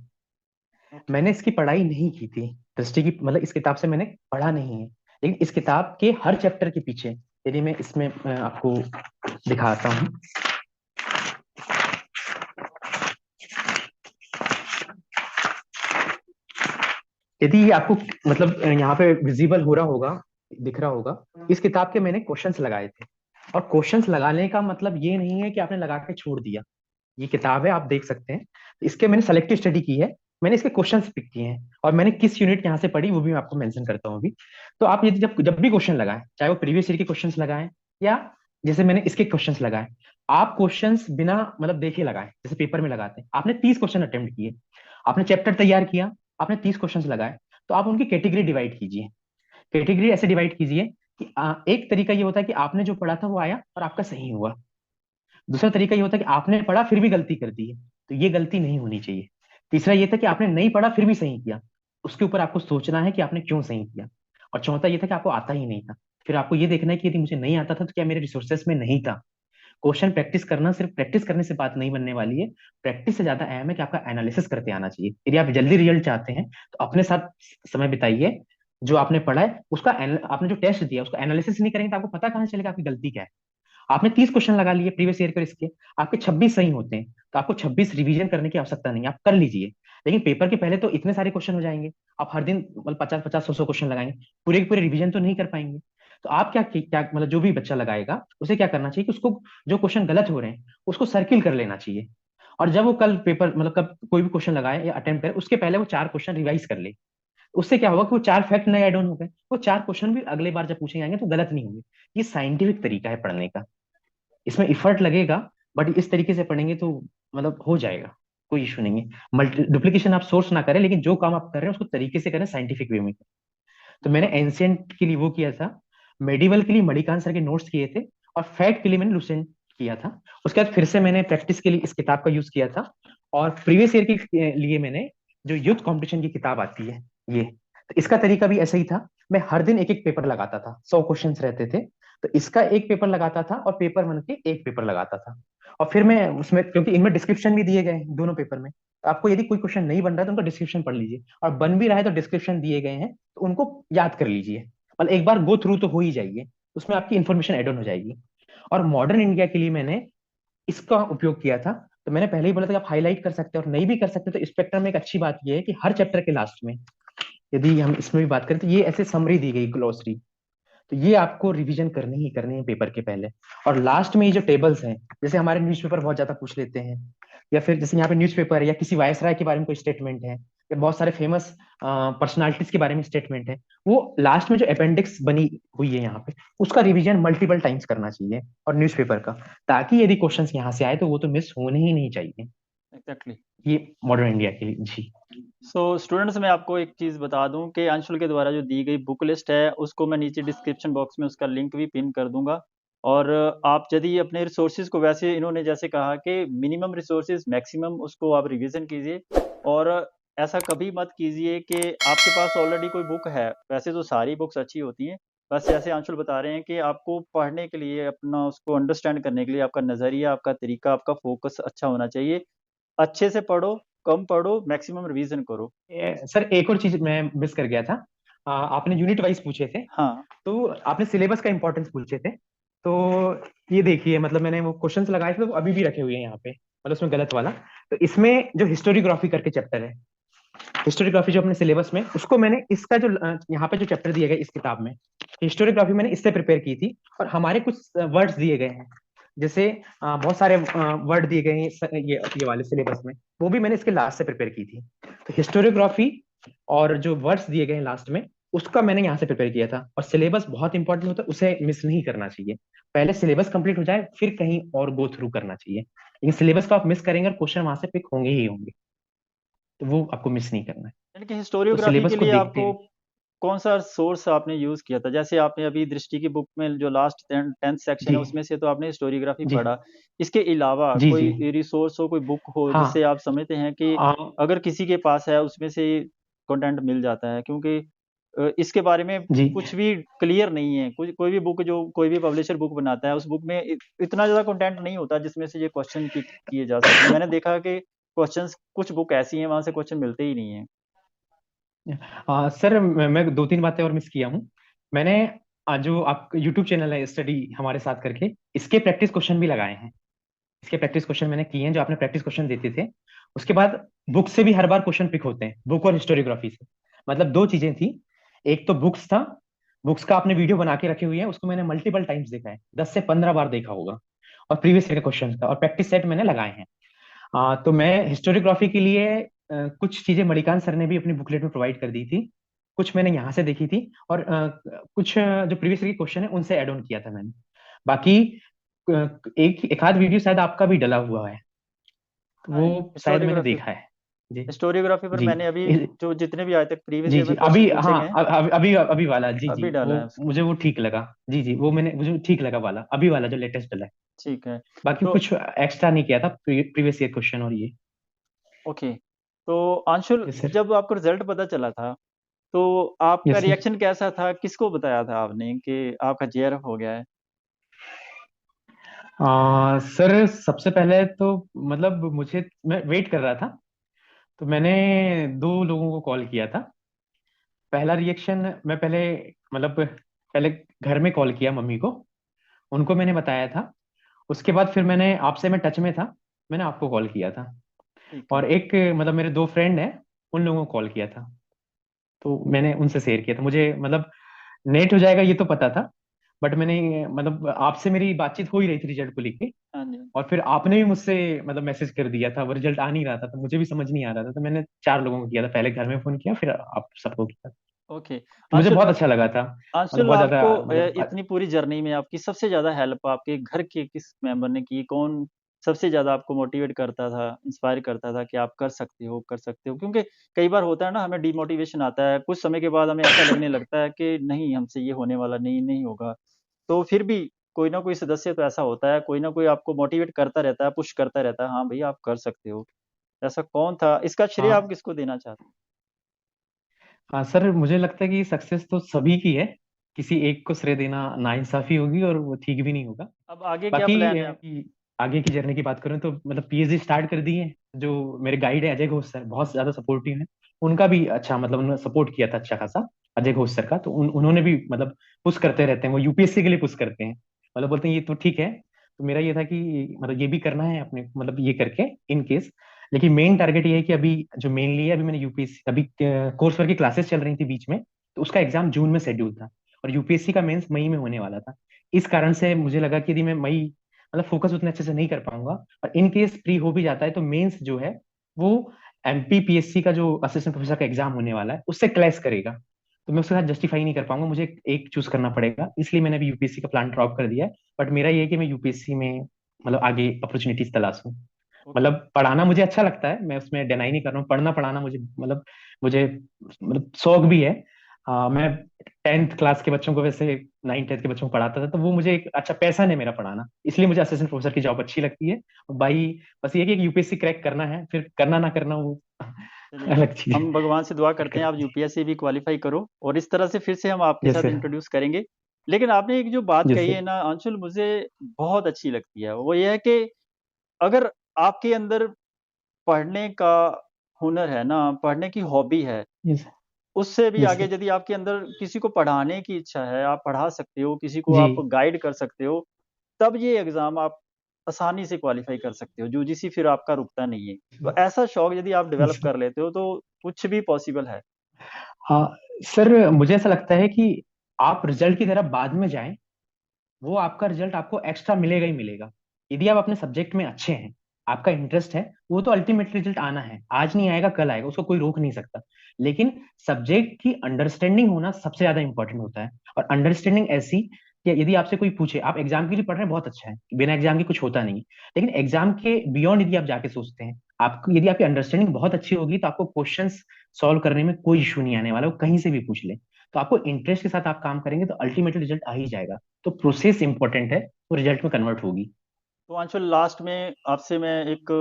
B: ओके।
A: मैंने इसकी पढ़ाई नहीं की थी, दृष्टि की, मतलब इस किताब से मैंने पढ़ा नहीं है, लेकिन इस किताब के हर चैप्टर के पीछे, यदि मैं इसमें आपको दिखाता हूँ। यदि ये आपको मतलब यहाँ पे विजिबल हो रहा होगा, दिख रहा होगा, इस किताब के मैंने क्वेश्चंस लगाए थे। और क्वेश्चंस लगाने का मतलब ये नहीं है कि आपने लगा के छोड़ दिया। ये किताब है, आप देख सकते हैं, इसके मैंने सेलेक्टिव स्टडी की है, मैंने इसके क्वेश्चंस पिक किए हैं, और मैंने किस यूनिट यहाँ से पढ़ी वो भी मैं आपको मेंशन करता हूँ अभी। तो आप यदि जब जब भी क्वेश्चन लगाएं, चाहे वो प्रीवियस ईयर के क्वेश्चंस लगाएं, या जैसे मैंने इसके क्वेश्चंस लगाए, आप क्वेश्चंस बिना मतलब देखे लगाएं, जैसे पेपर में लगाते हैं। आपने 30 क्वेश्चन अटेम्प्ट किए, आपने चैप्टर तैयार किया, आपने 30 क्वेश्चंस लगाए, तो आप उनकी कैटेगरी डिवाइड कीजिए। कैटेगरी ऐसे डिवाइड कीजिए कि एक तरीका ये होता है कि आपने जो पढ़ा था वो आया और आपका सही हुआ। दूसरा तरीका ये होता है कि आपने पढ़ा फिर भी गलती कर दी है, तो ये गलती नहीं होनी चाहिए। तीसरा ये था कि आपने नहीं पढ़ा फिर भी सही किया, उसके ऊपर आपको सोचना है कि आपने क्यों सही किया। और चौथा ये था कि आपको आता ही नहीं था, फिर आपको ये देखना है कि यदि मुझे नहीं आता था तो क्या मेरे रिसोर्सेस में नहीं था। क्वेश्चन प्रैक्टिस करना सिर्फ प्रैक्टिस करने से बात नहीं बनने वाली है, प्रैक्टिस से ज्यादा अहम है कि आपका एनालिसिस करते आना चाहिए। यदि आप जल्दी रिजल्ट चाहते हैं तो अपने साथ समय बिताइए, जो आपने पढ़ा है उसका आपने जो टेस्ट दिया उसका एनालिसिस नहीं करेंगे तो आपको पता कहाँ चलेगा आपकी गलती क्या है। आपने 30 क्वेश्चन लगा लिए प्रीवियस ईयर के, इसके आपके 26 सही होते हैं, तो आपको 26 रिवीजन करने की आवश्यकता नहीं है, आप कर लीजिए। लेकिन पेपर के पहले तो इतने सारे क्वेश्चन हो जाएंगे, आप हर दिन मतलब 50 50 100 क्वेश्चन लगाएंगे, पूरे के पूरे रिवीजन तो नहीं कर पाएंगे। तो आप क्या क्या मतलब जो भी बच्चा लगाएगा उसे क्या करना चाहिए कि उसको जो क्वेश्चन गलत हो रहे हैं उसको सर्किल कर लेना चाहिए। और जब वो कल पेपर मतलब कब कोई भी क्वेश्चन लगाए या अटेम्प्ट करे, उसके पहले वो 4 क्वेश्चन रिवाइज कर ले। उससे क्या होगा कि वो 4 फैक्ट नए ऐड ऑन हो गए, वो 4 क्वेश्चन भी अगले बार जब पूछे जाएंगे तो गलत नहीं होंगे। ये साइंटिफिक तरीका है पढ़ने का, इसमें इफर्ट लगेगा, बट इस तरीके से पढ़ेंगे तो मतलब हो जाएगा, कोई इशू नहीं है। मल्टी डुप्लीकेशन आप सोर्स ना करें, लेकिन जो काम आप कर रहे हैं उसको तरीके से करें, साइंटिफिक वे में करें। तो मैंने एंशियंट के लिए वो किया था, मेडिवल के लिए मणिकांत सर के नोट्स किए थे, और फैक्ट के लिए मैंने लुसेंट किया था। उसके बाद फिर से मैंने प्रैक्टिस के लिए इस किताब का यूज किया था। और प्रीवियस ईयर के लिए मैंने जो यूथ कंपटीशन की किताब आती है ये, तो इसका तरीका भी ऐसा ही था। मैं हर दिन एक एक पेपर लगाता था, 100 क्वेश्चन रहते थे, तो इसका एक पेपर लगाता था और पेपर वन के एक पेपर लगाता था। और फिर मैं उसमें, क्योंकि इनमें डिस्क्रिप्शन भी दिए गए हैं दोनों पेपर में, तो आपको यदि कोई क्वेश्चन नहीं बन रहा है तो उनका डिस्क्रिप्शन पढ़ लीजिए, और बन भी रहा है तो डिस्क्रिप्शन दिए गए हैं तो उनको याद कर लीजिए, मतलब एक बार गो थ्रू तो हो ही जाइए, उसमें आपकी इंफॉर्मेशन एड ऑन हो जाएगी। और मॉडर्न इंडिया के लिए मैंने इसका उपयोग किया था। तो मैंने पहले ही बोला था कि आप हाईलाइट कर सकते हैं और नहीं भी कर सकते, तो स्पेक्ट्रम में एक अच्छी बात यह है कि हर चैप्टर के लास्ट में, यदि हम इसमें भी बात करें, तो ये ऐसे समरी दी गई ग्लोसरी, तो ये आपको रिवीजन करनी ही करनी है पेपर के पहले। और लास्ट में ये जो टेबल्स हैं, जैसे हमारे न्यूज़पेपर बहुत ज्यादा पूछ लेते हैं, या फिर जैसे यहाँ पे न्यूज़पेपर है या किसी वायसराय के बारे में कोई स्टेटमेंट है, या बहुत सारे फेमस पर्सनालिटीज के बारे में स्टेटमेंट है, वो लास्ट में जो अपेंडिक्स बनी हुई है यहाँ पे, उसका रिवीजन मल्टीपल टाइम्स करना चाहिए, और न्यूज़पेपर का, ताकि यदि क्वेश्चंस यहाँ से आए तो वो तो मिस होने ही नहीं चाहिए।
B: एग्जैक्टली।
A: ये मॉडर्न इंडिया के लिए जी।
B: सो स्टूडेंट्स, मैं आपको एक चीज़ बता दूं कि अंशुल के द्वारा जो दी गई बुक लिस्ट है उसको मैं नीचे डिस्क्रिप्शन बॉक्स में उसका लिंक भी पिन कर दूंगा। और आप यदि अपने रिसोर्सेज को, वैसे इन्होंने जैसे कहा कि मिनिमम रिसोर्सेज मैक्सिमम, उसको आप रिवीजन कीजिए। और ऐसा कभी मत कीजिए कि आपके पास ऑलरेडी कोई बुक है। वैसे तो सारी बुक्स अच्छी होती हैं, बस जैसे अंशुल बता रहे हैं कि आपको पढ़ने के लिए, अपना उसको अंडरस्टैंड करने के लिए आपका नज़रिया, आपका तरीका, आपका फोकस अच्छा होना चाहिए। अच्छे से पढ़ो, कम पढ़ो, मैक्सिमम रिवीजन करो।
A: सर एक और चीज मैं मिस कर गया था, आपने यूनिट वाइज पूछे थे,
B: हाँ।
A: तो आपने सिलेबस का इंपॉर्टेंस पूछे थे। तो ये देखिए, मतलब मैंने वो क्वेश्चंस लगाए थे तो वो अभी भी रखे हुए हैं यहाँ पे, मतलब उसमें गलत वाला। तो इसमें जो हिस्टोरियोग्राफी करके चैप्टर है, हिस्टोरियोग्राफी जो अपने सिलेबस में, उसको मैंने इसका जो यहाँ पे जो चैप्टर दिया गया इस किताब में, हिस्टोरियोग्राफी मैंने इससे प्रिपेयर की थी। और हमारे कुछ वर्ड्स दिए गए हैं, जैसे बहुत सारे वर्ड दिए गए हैं ये वाले सिलेबस में, वो भी मैंने इसके लास्ट से प्रिपेयर की थी। तो हिस्टोरियोग्राफी और जो वर्ड्स दिए गए हैं लास्ट में, उसका मैंने यहाँ से प्रिपेयर किया था। और सिलेबस बहुत इंपॉर्टेंट होता है, उसे मिस नहीं करना चाहिए। पहले सिलेबस कंप्लीट हो जाए फिर कहीं और गो थ्रू करना चाहिए, लेकिन सिलेबस को आप मिस करेंगे और क्वेश्चन वहां से पिक होंगे ही होंगे, तो वो आपको मिस नहीं करना है।
B: यानी कि
A: तो
B: हिस्टोरियोग्राफी
A: सिलेबस
B: के
A: को
B: लिए
A: देखते
B: आपको
A: हुए
B: कौन सा सोर्स आपने यूज किया था? जैसे आपने अभी दृष्टि की बुक में जो लास्ट 10th सेक्शन
A: जी
B: है उसमें से तो आपने हिस्टोरियोग्राफी
A: जी
B: पढ़ा। इसके अलावा
A: जी जी
B: कोई रिसोर्स हो, कोई बुक हो
A: हाँ
B: जिससे आप समझते हैं कि
A: आ,
B: अगर किसी के पास है उसमें से कंटेंट मिल जाता है? क्योंकि इसके बारे में
A: जी
B: कुछ भी क्लियर नहीं है। कोई भी बुक, जो कोई भी पब्लिशर बुक बनाता है, उस बुक में इतना ज्यादा कंटेंट नहीं होता जिसमें से ये क्वेश्चन पिक किए जा सके। मैंने देखा कि क्वेश्चंस, कुछ बुक ऐसी हैं वहां से क्वेश्चन मिलते ही नहीं है।
A: सर मैं दो तीन बातें और मिस किया हूँ। मैंने जो आप यूट्यूब चैनल है स्टडी हमारे साथ करके, इसके प्रैक्टिस क्वेश्चन भी लगाए हैं। इसके प्रैक्टिस क्वेश्चन मैंने किए हैं, जो आपने प्रैक्टिस क्वेश्चन देते थे। उसके बाद बुक से भी हर बार क्वेश्चन पिक होते हैं, बुक और हिस्टोरियोग्राफी से। मतलब दो चीजें थी। एक तो बुक्स था, बुक्स का आपने वीडियो बना के रखे हुए हैं, उसको मैंने मल्टीपल टाइम्स देखा है, 10 से 15 बार देखा होगा। और प्रीवियस ईयर के क्वेश्चन का और प्रैक्टिस सेट मैंने लगाए हैं। तो मैं हिस्टोरियोग्राफी के लिए कुछ चीजें मणिकांत सर ने भी अपनी बुकलेट में प्रोवाइड कर दी थी। कुछ मैंने यहाँ से देखी थी, और कुछ जो प्रीवियस ईयर के क्वेश्चन है उनसे ऐड ऑन किया था मैंने। बाकी अ, एक आध वीडियो शायद आपका भी डला हुआ है,
B: हाँ,
A: वो शायद मैंने
B: हिस्टोरियोग्राफी
A: देखा है। जी
B: हिस्टोरियोग्राफी पर
A: जी
B: मैंने अभी जो जितने भी आज तक प्रीवियस
A: जी
B: ईयर
A: जी
B: में
A: अभी,
B: क्वेश्चन पूछे
A: हाँ,
B: गए हैं,
A: अभी अभी वाला, जी जी,
B: अभी
A: वो
B: डाला है उसको।
A: मुझे वो ठीक लगा। जी जी, वो मैंने, मुझे ठीक लगा वाला, अभी वाला जो लेटेस्ट डला है।
B: ठीक है।
A: बाकी
B: तो
A: कुछ एक्स्ट्रा नहीं किया था प्रीवियस ईयर क्वेश्चन और ये।
B: ओके। तो अंशुल,
A: यस सर।
B: जब आपको रिजल्ट पता चला था तो आपका
A: यस सर।
B: रिएक्शन कैसा था? किसको बताया था आपने कि आपका जेआरएफ हो गया है?
A: सर सबसे पहले तो मतलब मुझे, मैं वेट कर रहा था, तो मैंने दो लोगों को कॉल किया था। पहला रिएक्शन, मैं पहले मतलब पहले घर में कॉल किया मम्मी को, उनको मैंने बताया था। उसके बाद फिर मैंने, आपसे मैं टच में था, मैंने आपको कॉल किया था।
B: ठीक है।
A: और एक मतलब मेरे दो फ्रेंड हैं, उन लोगों को कॉल किया था। तो मैंने उनसे शेयर किया था। मुझे मतलब नेट हो जाएगा ये तो पता था, बट मैंने मतलब आपसे मेरी बातचीत हो ही रही थी रिजल्ट को लेके।
B: हाँ जी।
A: और फिर आपने भी मुझसे मतलब मैसेज कर दिया था, वो रिजल्ट आ नहीं रहा था तो मुझे भी समझ नहीं आ रहा था, तो मैंने चार लोगों को किया था, पहले घर में फोन किया, फिर आप सबको किया।
B: ओके।
A: तो मुझे
B: अंशुल,
A: बहुत अच्छा लगा था, मतलब बहुत ज्यादा
B: आपको
A: मतलब।
B: इतनी पूरी जर्नी में आपकी सबसे ज्यादा हेल्प आपके घर के किस मेंबर ने की? कौन सबसे ज्यादा आपको मोटिवेट करता था, इंस्पायर करता था कि आप कर सकते हो, कर सकते हो? क्योंकि कई बार होता है ना, हमें डिमोटिवेशन आता है, कुछ समय के बाद हमें ऐसा लगने लगता है कि नहीं, हमसे ये होने वाला नहीं, नहीं होगा। तो फिर भी कोई ना कोई सदस्य तो ऐसा होता है, कोई ना कोई आपको मोटिवेट करता रहता है, पुश करता रहता है, हाँ भाई आप कर सकते हो। ऐसा कौन था? इसका श्रेय आप
A: हाँ
B: किसको देना चाहते
A: हाँ सर, मुझे लगता है कि सक्सेस तो सभी की है, किसी एक को श्रेय देना नाइंसाफी होगी और वो ठीक भी नहीं होगा।
B: हो? अब आगे क्या
A: बाकी
B: प्लान है आप?
A: आगे की जर्नी की बात करें तो मतलब पीएचडी स्टार्ट कर दी है। जो मेरे गाइड है अजय घोष सर, बहुत ज्यादा सपोर्टिव है। उनका भी अच्छा, मतलब उन्होंने सपोर्ट किया था अच्छा खासा, अजय घोष सर का। तो उन्होंने भी मतलब पुश करते रहते हैं, वो यूपीएससी के लिए पुश करते हैं। मतलब बोलते हैं ये तो ठीक है। तो मेरा ये था कि मतलब ये भी करना है अपने, मतलब ये करके इन केस। लेकिन मेन टारगेट ये है कि अभी जो मेनली है, अभी मैंने यूपीएससी, अभी कोर्स वर्क की क्लासेस चल रही थी बीच में, तो उसका एग्जाम जून में शेड्यूल था, और यूपीएससी का मेंस मई में होने वाला था। इस कारण से मुझे लगा कि यदि मैं मई, मतलब फोकस उतने अच्छे से नहीं कर पाऊंगा, और इन केस प्री हो भी जाता है तो मेंस जो है वो एमपीपीएससी का जो असिस्टेंट प्रोफेसर का एग्जाम होने वाला है उससे क्लैश करेगा। तो मैं उसके साथ जस्टिफाई नहीं कर पाऊंगा, मुझे एक चूज करना पड़ेगा, इसलिए मैंने अभी यूपीएससी का प्लान ड्रॉप कर दिया है। बट मेरा ये है कि मैं यूपीएससी में मतलब आगे अपॉर्चुनिटीज तलाशूं।
B: ओके।
A: मतलब पढ़ाना मुझे अच्छा लगता है, मैं उसमें डिनाई नहीं कर रहा हूँ, पढ़ना पढ़ाना मुझे मतलब, मुझे मतलब शौक भी है। मैं 10th क्लास के बच्चों को, वैसे 9th 10th के बच्चों को पढ़ाता था, तो वो मुझे एक अच्छा पैशन है मेरा पढ़ाना, इसलिए मुझे असिस्टेंट प्रोफेसर की जॉब अच्छी लगती है। और भाई बस ये है कि यूपीएससी क्रैक करना है, फिर करना ना करना वो
B: चलिए,
A: अलग चीज
B: हम भगवान से दुआ करते हैं
A: है।
B: आप यूपीएससी भी क्वालिफाई करो, और इस तरह से फिर से हम आपके
A: यस
B: साथ
A: सर।
B: इंट्रोड्यूस करेंगे। लेकिन आपने एक जो बात
A: यस
B: कही है
A: सर।
B: ना अंशुल, मुझे बहुत अच्छी लगती है। वो ये है कि अगर आपके अंदर पढ़ने का हुनर है ना, पढ़ने की हॉबी है,
A: यस।
B: उससे भी
A: यस
B: आगे
A: सर।
B: यदि आपके अंदर किसी को पढ़ाने की इच्छा है, आप पढ़ा सकते हो, किसी को
A: जी
B: आप गाइड कर सकते हो, तब ये एग्जाम आप आसानी से क्वालिफाई कर सकते हो। यूजीसी फिर आपका रुकता नहीं है। तो ऐसा शौक यदि आप
A: यस
B: डेवलप
A: सर।
B: कर लेते हो तो कुछ भी पॉसिबल है।
A: हाँ सर, मुझे ऐसा लगता है कि आप रिजल्ट की तरफ बाद में जाएं, वो आपका रिजल्ट आपको एक्स्ट्रा मिलेगा ही मिलेगा। यदि आप अपने सब्जेक्ट में अच्छे हैं, आपका इंटरेस्ट है, वो तो अल्टीमेट रिजल्ट आना है, आज नहीं आएगा कल आएगा, उसको कोई रोक नहीं सकता। लेकिन सब्जेक्ट की अंडरस्टैंडिंग होना सबसे ज्यादा इंपॉर्टेंट होता है। और अंडरस्टैंडिंग ऐसी कि यदि आपसे कोई पूछे, आप एग्जाम के लिए पढ़ रहे हैं, बहुत अच्छा है, बिना एग्जाम के कुछ होता नहीं, लेकिन एग्जाम के बियॉन्ड यदि आप जाके सोचते हैं, आपको यदि आपकी अंडरस्टैंडिंग बहुत अच्छी होगी, तो आपको क्वेश्चंस सॉल्व करने में कोई इशू नहीं आने वाला, वो कहीं से भी पूछ ले। तो आपको इंटरेस्ट के साथ आप काम करेंगे तो अल्टीमेटली रिजल्ट आ ही जाएगा। तो प्रोसेस इंपॉर्टेंट है, वो रिजल्ट में कन्वर्ट होगी।
B: तो अंशुल, लास्ट में आपसे मैं एक,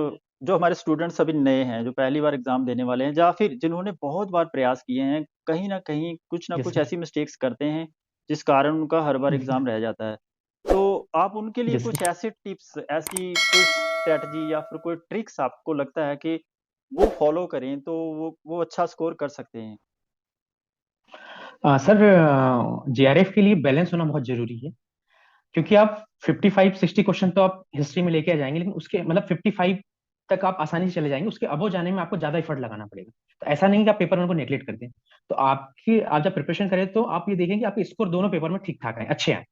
B: जो हमारे स्टूडेंट्स अभी नए हैं, जो पहली बार एग्जाम देने वाले हैं, या फिर जिन्होंने बहुत बार प्रयास किए हैं, कहीं ना
A: यस
B: कुछ
A: सर।
B: ऐसी मिस्टेक्स करते हैं जिस कारण उनका हर बार
A: यस
B: एग्जाम रह जाता है। तो आप उनके लिए
A: यस
B: कुछ ऐसे टिप्स, ऐसी कोई स्ट्रेटजी या फिर कोई ट्रिक्स आपको लगता है कि वो फॉलो करें तो वो अच्छा स्कोर कर सकते हैं?
A: सर, जेआरएफ के लिए बैलेंस होना बहुत जरूरी है। क्योंकि आप 55-60 क्वेश्चन तो आप हिस्ट्री में लेके आ जाएंगे, लेकिन उसके मतलब 55 तक आप आसानी से चले जाएंगे, उसके अबो जाने में आपको ज्यादा एफर्ट लगाना पड़ेगा। तो ऐसा नहीं कि आप पेपर वन को नेग्लेक्ट कर दें। तो आपकी आप जब प्रिपरेशन करें तो आप ये देखें कि आपके स्कोर दोनों पेपर में ठीक ठाक है, अच्छे हैं।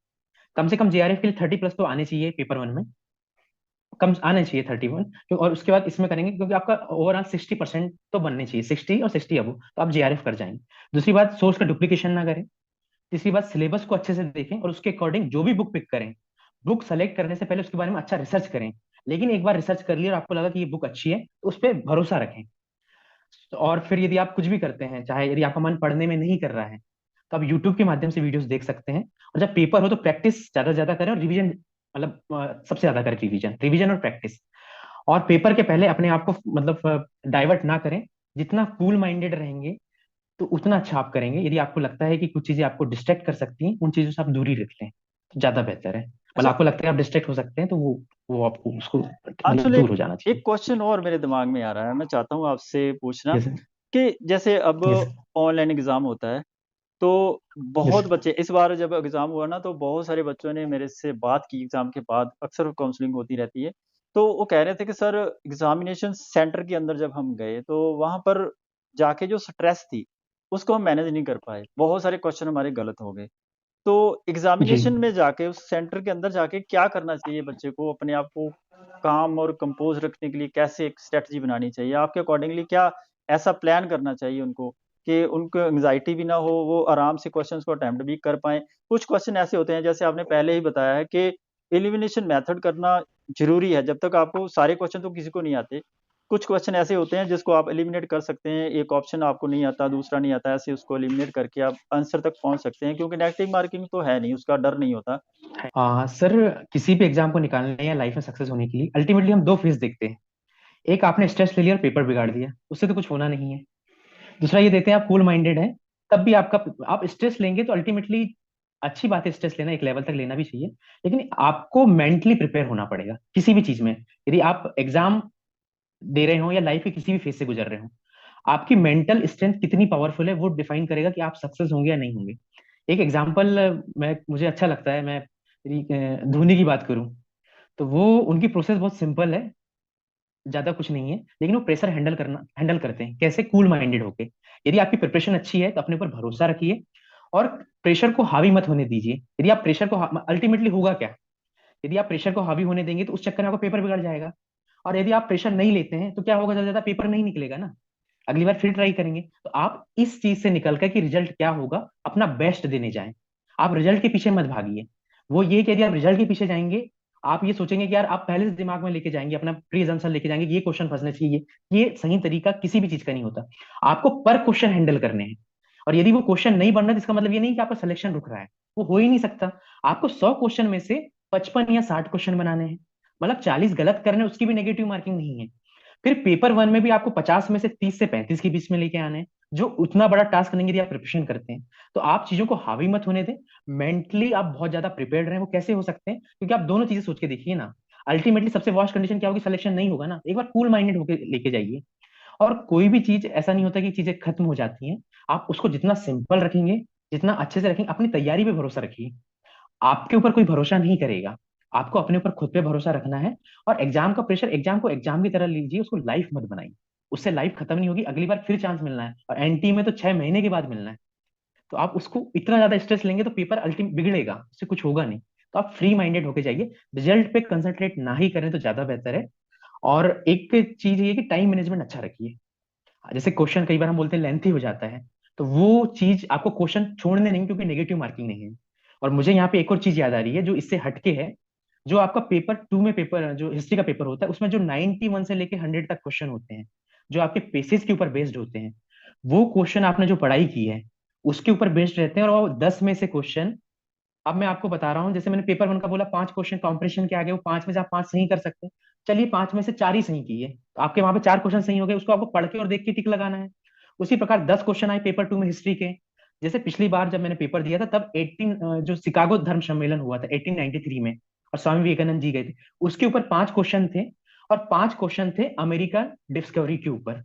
A: कम से कम जेआरएफ के लिए 30+ तो आने चाहिए पेपर वन में, कम आने चाहिए 31। और उसके बाद इसमें करेंगे क्योंकि आपका ओवरऑल 60% तो बनने चाहिए, 60 और 60 अबो, तो आप जेआरएफ कर जाएंगे। दूसरी बात, सोर्स का डुप्लीकेशन ना करें। तीसरी बात, सिलेबस को अच्छे से देखें और उसके अकॉर्डिंग जो भी बुक पिक करें, बुक सेलेक्ट करने से पहले उसके बारे में अच्छा रिसर्च करें। लेकिन एक बार रिसर्च कर लिया और आपको लगा कि ये बुक अच्छी है तो उस पर भरोसा रखें। और फिर यदि आप कुछ भी करते हैं, चाहे यदि आपका मन पढ़ने में नहीं कर रहा है, तो आप यूट्यूब के माध्यम से वीडियोस देख सकते हैं। और जब पेपर हो तो प्रैक्टिस ज्यादा से ज्यादा करें और रिवीजन, मतलब सबसे ज्यादा करें रिवीजन, रिवीजन और प्रैक्टिस। और पेपर के पहले अपने आप को मतलब डाइवर्ट ना करें। जितना कूल माइंडेड रहेंगे तो उतना अच्छा आप करेंगे। यदि आपको लगता है कि कुछ चीजें आपको डिस्ट्रैक्ट कर सकती हैं, उन चीजों से आप दूरी रख लें तो ज्यादा बेहतर है। मतलब
B: अच्छा
A: आपको लगता है आप डिस्ट्रैक्ट हो सकते हैं तो वो आपको उसको मतलब
B: अंशुल,
A: दूर
B: एक
A: हो जाना
B: एक
A: चाहिए।
B: क्वेश्चन और मेरे दिमाग में आ रहा है, मैं चाहता हूँ आपसे पूछना
A: यस।
B: कि जैसे अब
A: यस।
B: ऑनलाइन एग्जाम होता है, तो
A: यस।
B: बहुत बच्चे, इस बार जब एग्जाम हुआ ना, तो बहुत सारे बच्चों ने मेरे से बात की एग्जाम के बाद, अक्सर काउंसलिंग होती रहती है। तो वो कह रहे थे कि सर, एग्जामिनेशन सेंटर के अंदर जब हम गए तो वहां पर जाके जो स्ट्रेस थी, उसको हम मैनेज नहीं कर पाए, बहुत सारे क्वेश्चन हमारे गलत हो गए। तो
A: जी।
B: एग्जामिनेशन में जाके, उस सेंटर के अंदर जाके क्या करना चाहिए बच्चे को? अपने आप को काम और कंपोज रखने के लिए कैसे एक स्ट्रेटजी बनानी चाहिए आपके अकॉर्डिंगली? क्या ऐसा प्लान करना चाहिए उनको कि उनको एंग्जाइटी भी ना हो, वो आराम से क्वेश्चंस को अटेम्प्ट भी कर पाएँ? कुछ क्वेश्चन ऐसे होते हैं, जैसे आपने पहले ही बताया है कि एलिमिनेशन मेथड करना ज़रूरी है, जब तक आपको सारे क्वेश्चन तो किसी को नहीं आते। कुछ क्वेश्चन ऐसे होते हैं जिसको आप एलिमिनेट कर सकते हैं, एक ऑप्शन आपको नहीं आता, दूसरा नहीं आता, ऐसे उसको एलिमिनेट करके आप आंसर तक पहुँच सकते हैं, क्योंकि नेगेटिव मार्किंग तो है नहीं, उसका डर नहीं होता।
A: सर, किसी भी एग्जाम को निकालने या लाइफ में सक्सेस होने के लिए अल्टीमेटली हम दो फेज देखते हैं। एक, आपने स्ट्रेस ले लिया और पेपर बिगाड़ दिया, उससे तो कुछ होना नहीं है। दूसरा ये देखते हैं आप कूल माइंडेड है, तब भी आपका, आप स्ट्रेस लेंगे तो अल्टीमेटली अच्छी बात है, स्ट्रेस लेना एक लेवल तक लेना भी चाहिए। लेकिन आपको मेंटली प्रिपेयर होना पड़ेगा किसी भी चीज में। यदि आप एग्जाम दे रहे हो या लाइफ के किसी भी फेज से गुजर रहे हो, आपकी मेंटल स्ट्रेंथ कितनी पावरफुल है वो डिफाइन करेगा कि आप सक्सेस होंगे या नहीं होंगे। एक एग्जांपल, मैं मुझे अच्छा लगता है, मैं धोनी की बात करूं तो वो, उनकी प्रोसेस बहुत सिंपल है, ज्यादा कुछ नहीं है, लेकिन वो प्रेशर हैंडल करते हैं कैसे, कूल माइंडेड होके। यदि आपकी प्रिपरेशन अच्छी है तो अपने ऊपर भरोसा रखिए और प्रेशर को हावी मत होने दीजिए। यदि आप प्रेशर को, अल्टीमेटली होगा क्या, यदि आप प्रेशर को हावी होने देंगे तो उस चक्कर में आपका पेपर बिगड़ जाएगा। और यदि आप प्रेशर नहीं लेते हैं तो क्या होगा, ज्यादा ज्यादा पेपर नहीं निकलेगा ना, अगली बार फिर ट्राई करेंगे। तो आप इस चीज से निकल कर कि रिजल्ट क्या होगा, अपना बेस्ट देने जाएं। आप रिजल्ट के पीछे मत भागिए। वो ये कि यदि आप रिजल्ट के पीछे जाएंगे, आप ये सोचेंगे कि यार, आप पहले से दिमाग में लेके जाएंगे, अपना प्री अजम्पशन लेके जाएंगे कि ये क्वेश्चन फंसने चाहिए। ये सही तरीका किसी भी चीज का नहीं होता। आपको पर क्वेश्चन हैंडल करने हैं। और यदि वो क्वेश्चन नहीं बन रहा है, इसका मतलब ये नहीं कि आपका सिलेक्शन रुक रहा है, वो हो ही नहीं सकता। आपको 100 क्वेश्चन में से 55 या 60 क्वेश्चन बनाने हैं, मतलब 40 गलत करने हैं, उसकी भी नेगेटिव मार्किंग नहीं है। फिर पेपर वन में भी आपको 50 में से 30 से 35 के बीच में लेके आने हैं, जो उतना बड़ा टास्क नहीं है यदि आप प्रिपरेशन करते हैं। तो आप चीजों को हावी मत होने दें। मेंटली आप बहुत ज्यादा प्रिपेयर्ड रहें। वो कैसे हो सकते हैं, क्योंकि आप दोनों चीजें सोच के देखिए ना। अल्टीमेटली सबसे वर्स्ट कंडीशन क्या होगी, सिलेक्शन नहीं होगा ना, एक बार कूल माइंडेड होकर लेके जाइए। और कोई भी चीज ऐसा नहीं होता कि चीजें खत्म हो जाती हैं। आप उसको जितना सिंपल रखेंगे, जितना अच्छे से रखेंगे, अपनी तैयारी पे भरोसा रखिए। आपके ऊपर कोई भरोसा नहीं करेगा, आपको अपने ऊपर खुद पे भरोसा रखना है। और एग्जाम का प्रेशर, एग्जाम को एग्जाम की तरह लीजिए, उसको लाइफ मत बनाइए। उससे लाइफ खत्म नहीं होगी, अगली बार फिर चांस मिलना है, और एनटी में तो 6 महीने के बाद मिलना है। तो आप उसको इतना ज्यादा स्ट्रेस लेंगे तो पेपर अल्टीमेट बिगड़ेगा, उससे कुछ होगा नहीं। तो आप फ्री माइंडेड होके जाइए, रिजल्ट पे कंसंट्रेट ना ही करें तो ज्यादा बेहतर है। और एक चीज ये कि टाइम मैनेजमेंट अच्छा रखिए। जैसे क्वेश्चन कई बार हम बोलते हैं लेंथी हो जाता है, तो वो चीज आपको क्वेश्चन छोड़ने नहीं, क्योंकि नेगेटिव मार्किंग नहीं है। और मुझे यहाँ पे एक और चीज याद आ रही है जो इससे हटके है। जो आपका पेपर टू में, पेपर जो हिस्ट्री का पेपर होता है, उसमें जो 91 से लेके 100 तक क्वेश्चन होते हैं, जो आपके पेसेस के ऊपर बेस्ड होते हैं, वो क्वेश्चन आपने जो पढ़ाई की है उसके ऊपर बेस्ड रहते हैं, और वो 10 में से क्वेश्चन, अब मैं आपको बता रहा हूँ, जैसे मैंने पेपर वन का बोला 5 क्वेश्चन कॉम्प्रिहेंशन के आगे, वो 5 में से आप 5 सही कर सकते हैं। चलिए 5 में से 4 ही सही किए, तो आपके वहां पे 4 क्वेश्चन सही हो गए, उसको आपको पढ़ के और देख के टिक लगाना है। उसी प्रकार 10 क्वेश्चन आए पेपर टू में हिस्ट्री के। जैसे पिछली बार जब मैंने पेपर दिया था, तब जो शिकागो धर्म सम्मेलन हुआ था 1893 में, और स्वामी विवेकानंद जी गए थे, उसके ऊपर 5 क्वेश्चन थे, और 5 क्वेश्चन थे अमेरिका डिस्कवरी के ऊपर।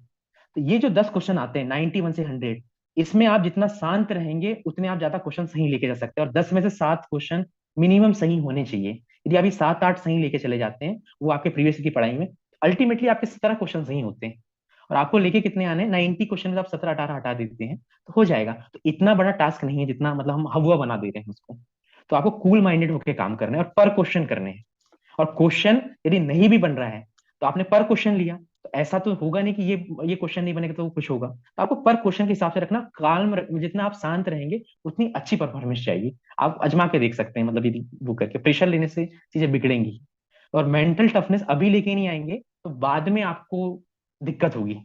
A: तो ये जो 10 क्वेश्चन आते हैं 91 से 100, इसमें आप जितना शांत रहेंगे उतने आप ज्यादा क्वेश्चन सही लेके जा सकते हैं, और 10 में से 7 क्वेश्चन मिनिमम सही होने चाहिए। यदि आप ये 7-8 सही लेके चले जाते हैं वो आपके प्रीवियस की पढ़ाई में, अल्टीमेटली आपके 17 क्वेश्चन सही होते हैं। और आपको लेके कितने आने हैं, 90 क्वेश्चन में आप 17-18 हटा देते हैं तो हो जाएगा। तो इतना बड़ा टास्क नहीं है जितना मतलब हम हवा बना दे रहे हैं उसको। तो आपको कूल माइंडेड होकर काम करना है और पर क्वेश्चन करने हैं। और क्वेश्चन यदि नहीं भी बन रहा है तो आपने पर क्वेश्चन लिया, तो ऐसा तो होगा नहीं कि ये क्वेश्चन नहीं बनेगा तो वो कुछ होगा, तो आपको पर क्वेश्चन के हिसाब से रखना, जितना आप शांत रहेंगे उतनी अच्छी परफॉर्मेंस चाहिए। आप अजमा के देख सकते हैं, मतलब यदि वो करके प्रेशर लेने से चीजें बिगड़ेंगी, और मेंटल टफनेस अभी लेके नहीं आएंगे तो बाद में आपको दिक्कत होगी।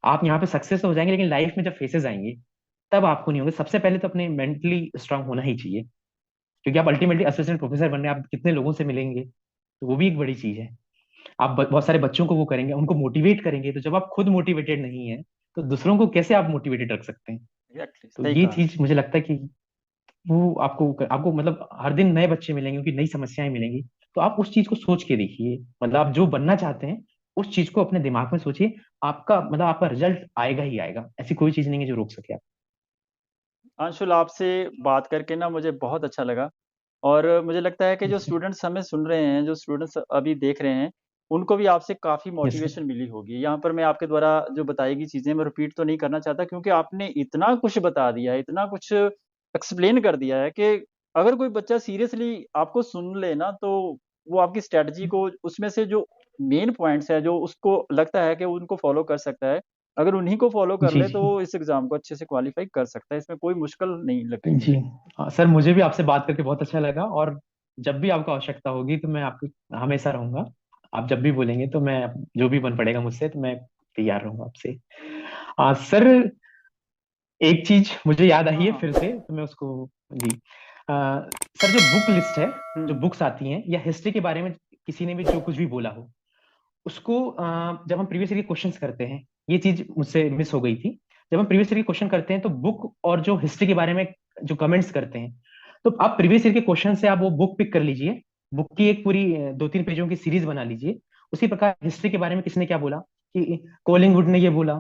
A: आप यहाँ पे सक्सेस हो जाएंगे, लेकिन लाइफ में जब फेसेस आएंगे तब आपको नहीं होंगे। सबसे पहले तो अपने मेंटली स्ट्रांग होना ही चाहिए, क्योंकि आप अल्टीमेटली असिस्टेंट प्रोफेसर बनने आप कितने लोगों से मिलेंगे, तो वो भी एक बड़ी चीज है। आप बहुत सारे बच्चों को वो करेंगे, उनको मोटिवेट करेंगे, तो जब आप खुद मोटिवेटेड नहीं है तो दूसरों को कैसे आप मोटिवेटेड रख सकते हैं।
B: एग्जैक्टली,
A: तो
B: सही
A: ये
B: कहा।
A: चीज मुझे लगता है कि वो आपको आपको मतलब हर दिन नए बच्चे मिलेंगे, उनकी नई समस्याएं मिलेंगी, तो आप उस चीज को सोच के देखिए, मतलब आप जो बनना चाहते हैं उस चीज को अपने दिमाग में सोचिए। आपका रिजल्ट आएगा ही आएगा, ऐसी कोई चीज नहीं है जो रोक सके आप।
B: अंशुल, आपसे बात करके ना मुझे बहुत अच्छा लगा। और मुझे लगता है कि जो
A: जी।
B: स्टूडेंट्स हमें सुन रहे हैं, जो स्टूडेंट्स अभी देख रहे हैं, उनको भी आपसे काफ़ी
A: यस सर।
B: मोटिवेशन मिली होगी। यहाँ पर मैं आपके द्वारा जो बताई गई चीज़ें मैं रिपीट तो नहीं करना चाहता, क्योंकि आपने इतना कुछ बता दिया है, इतना कुछ एक्सप्लेन कर दिया है कि अगर कोई बच्चा सीरियसली आपको सुन ले ना, तो वो आपकी स्ट्रैटेजी को, उसमें से जो मेन पॉइंट्स हैं, जो उसको लगता है कि वो उनको फ़ॉलो कर सकता है, अगर उन्हीं को फ़ॉलो कर
A: जी
B: ले तो
A: जी
B: वो इस एग्ज़ाम को अच्छे से क्वालीफ़ाई कर सकता है। इसमें कोई मुश्किल नहीं लग रही
A: जी।
B: मुझे।
A: हाँ सर, मुझे भी आपसे बात करके बहुत अच्छा लगा, और जब भी आपको आवश्यकता होगी तो मैं आपकी हमेशा रहूंगा। आप जब भी बोलेंगे तो मैं, जो भी बन पड़ेगा मुझसे तो मैं तैयार रहूंगा आपसे। सर, एक चीज मुझे याद आई
B: हाँ,
A: है
B: हाँ।
A: फिर से, तो मैं उसको, जी, सर, जो बुक लिस्ट है, जो
B: हुँ।
A: बुक्स आती हैं या हिस्ट्री के बारे में किसी ने भी जो कुछ भी बोला हो, उसको जब हम प्रीवियस ईयर के क्वेश्चंस करते हैं, ये चीज मुझसे मिस हो गई थी। जब हम प्रीवियस ईयर के क्वेश्चन करते हैं तो बुक और जो हिस्ट्री के बारे में जो कमेंट्स करते हैं, तो आप प्रीवियस ईयर के क्वेश्चन से आप वो बुक पिक कर लीजिए, बुक की एक पूरी 2-3 पेजों की सीरीज बना लीजिए। उसी प्रकार हिस्ट्री के बारे में किसने क्या बोला, कि कोलिंगवुड ने ये बोला,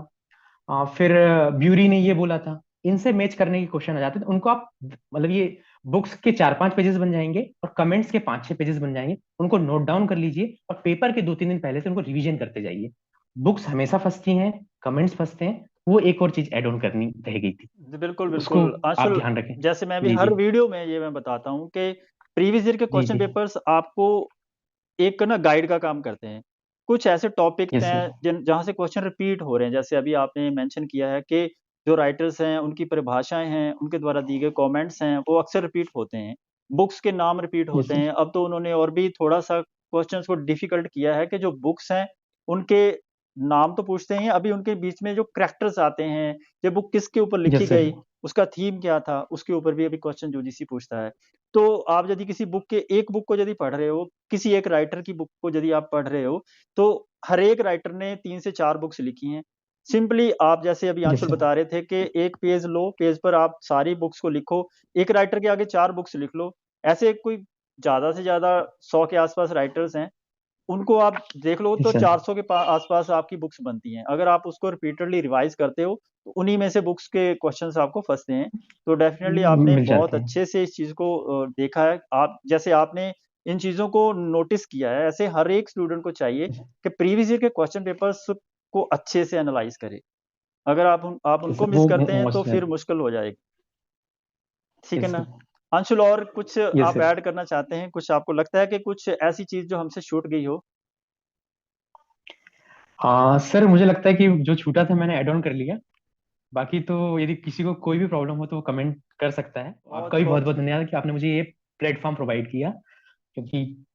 A: फिर ब्यूरी ने ये बोला था, इनसे मैच करने के क्वेश्चन आ जाते हैं, तो उनको आप, मतलब ये बुक्स के 4-5 पेजेस बन जाएंगे और कमेंट्स के 5-6 पेजेस बन जाएंगे, उनको नोट डाउन कर लीजिए और पेपर के 2-3 दिन पहले से उनको रिवीजन करते जाइए। बुक्स हमेशा फंसती हैं, कमेंट्स फंसते हैं, वो एक और चीज ऐड ऑन करनी रह गई थी,
B: जी, बिल्कुल,
A: तो उसको
B: बिल्कुल।
A: आप
B: आंशुल,
A: ध्यान रखें।
B: जैसे मैं भी
A: जी
B: हर
A: जी
B: वीडियो में ये मैं बताता हूँ कि प्रीवियस ईयर के
A: जी
B: क्वेश्चन
A: जी।
B: पेपर्स आपको एक ना गाइड का काम करते हैं। कुछ ऐसे टॉपिक्स
A: यस सर।
B: हैं जिन जहाँ से क्वेश्चन रिपीट हो रहे हैं, जैसे अभी आपने मेंशन किया है कि जो राइटर्स हैं, उनकी परिभाषाएँ हैं, उनके द्वारा दिए गए कमेंट्स हैं, वो अक्सर रिपीट होते हैं। बुक्स के नाम रिपीट
A: यस
B: होते
A: सर।
B: हैं। अब तो उन्होंने और भी थोड़ा-सा क्वेश्चन्स को डिफ़िकल्ट किया है कि जो बुक्स हैं, उनके नाम तो पूछते ही हैं, अभी उनके बीच में जो कैरेक्टर्स आते हैं, ये बुक किसके ऊपर लिखी
A: यस सर।
B: गई, उसका थीम क्या था, उसके ऊपर भी अभी क्वेश्चन यूजीसी पूछता है। तो आप यदि किसी बुक के एक बुक को यदि पढ़ रहे हो, किसी एक राइटर की बुक को यदि आप पढ़ रहे हो, तो हर एक राइटर ने 3 से 4 बुक्स लिखी हैं। सिंपली आप जैसे अभी
A: यस
B: आंशुल
A: सर।
B: बता रहे थे कि एक पेज लो, पेज पर आप सारी बुक्स को लिखो, एक राइटर के आगे 4 बुक्स लिख लो। ऐसे कोई ज़्यादा से ज़्यादा 100 के आस-पास राइटर्स हैं, उनको आप देख लो तो
A: यस सर।
B: 400 के आस-पास आपकी बुक्स बनती हैं। अगर आप उसको रिपीटेडली रिवाइज़ करते हो, तो उन्हीं में से बुक्स के क्वेश्चन्स आपको फँसते हैं। तो डेफ़िनिटली आपने
A: मिल
B: बहुत
A: जाते हैं।
B: अच्छे से इस चीज़ को देखा है। आप जैसे आपने इन चीज़ों को नोटिस किया है, ऐसे हर एक स्टूडेंट को चाहिए कि प्रीवियस ईयर के क्वेश्चन पेपर्स को अच्छे से एनालाइज़ करे। अगर आप
A: यस
B: उनको
A: सर,
B: मिस
A: वो
B: करते हैं, तो
A: मोस्ट।
B: फिर मुश्किल हो जाएगी। ठीक है
A: यस
B: ना?
A: सर।
B: अंशुल, और कुछ
A: यस
B: आप
A: सर।
B: ऐड करना चाहते हैं? कुछ आपको लगता है कि कुछ ऐसी चीज़ जो हमसे छूट गई हो?
A: सर, मुझे लगता है कि जो छूटा था मैंने ऐड ऑन कर लिया। बाकी तो यदि किसी को कोई भी प्रॉब्लम हो तो वो कमेंट कर सकता है। आपका भी बहुत
B: बहुत
A: बहुत धन्यवाद कि आपने मुझे ये प्लेटफॉर्म प्रोवाइड किया, क्योंकि,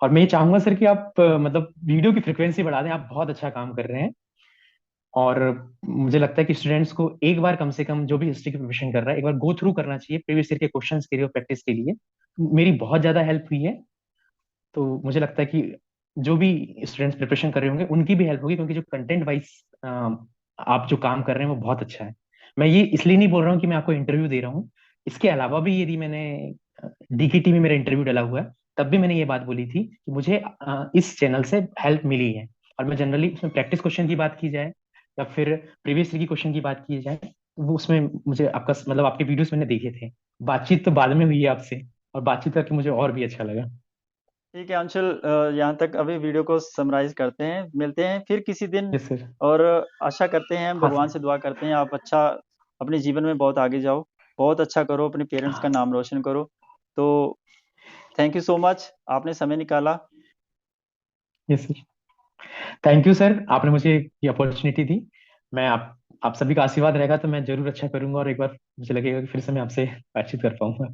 A: और मैं ये चाहूंगा सर कि आप मतलब वीडियो की फ्रिक्वेंसी बढ़ा दें, आप बहुत अच्छा काम कर रहे हैं। और मुझे लगता है कि स्टूडेंट्स को एक बार कम से कम, जो भी हिस्ट्री की प्रिपरेशन कर रहा है, एक बार गो थ्रू करना चाहिए प्रीवियस ईयर के क्वेश्चंस के लिए और प्रैक्टिस के लिए। मेरी बहुत ज्यादा हेल्प हुई है। तो मुझे लगता है कि जो भी स्टूडेंट्स प्रिपरेशन कर रहे होंगे उनकी भी हेल्प होगी, क्योंकि जो कंटेंट वाइज आप जो काम कर रहे हैं वो बहुत अच्छा है। मैं ये इसलिए नहीं बोल रहा हूँ कि मैं आपको इंटरव्यू दे रहा हूँ। इसके अलावा भी यदि मैंने डीकेटी में मेरा इंटरव्यू डला हुआ है, तब भी मैंने ये बात बोली थी कि मुझे इस चैनल से हेल्प मिली है। और मैं जनरली उसमें प्रैक्टिस क्वेश्चन की बात की जाए या फिर प्रीवियस ईयर की क्वेश्चन की बात की जाए, वो उसमें मुझे आपका मतलब आपके वीडियोस मैंने देखे थे। बातचीत तो बाद में हुई है आपसे, और बातचीत करके मुझे और भी अच्छा लगा।
B: ठीक है अंशुल, यहाँ तक अभी वीडियो को समराइज करते हैं, मिलते हैं फिर किसी दिन।
A: Yes sir.
B: और आशा करते हैं,
A: हाँ
B: भगवान
A: सर।
B: से दुआ करते हैं आप अच्छा अपने जीवन में बहुत आगे जाओ, बहुत अच्छा करो, अपने पेरेंट्स का नाम रोशन करो। तो थैंक यू सो मच, आपने समय निकाला।
A: Yes sir. Thank you sir, आपने मुझे ये अपॉर्चुनिटी दी। मैं आप सभी का आशीर्वाद रहेगा तो मैं जरूर अच्छा करूंगा, और एक बार मुझे लगेगा कि फिर से मैं आपसे बातचीत कर पाऊंगा।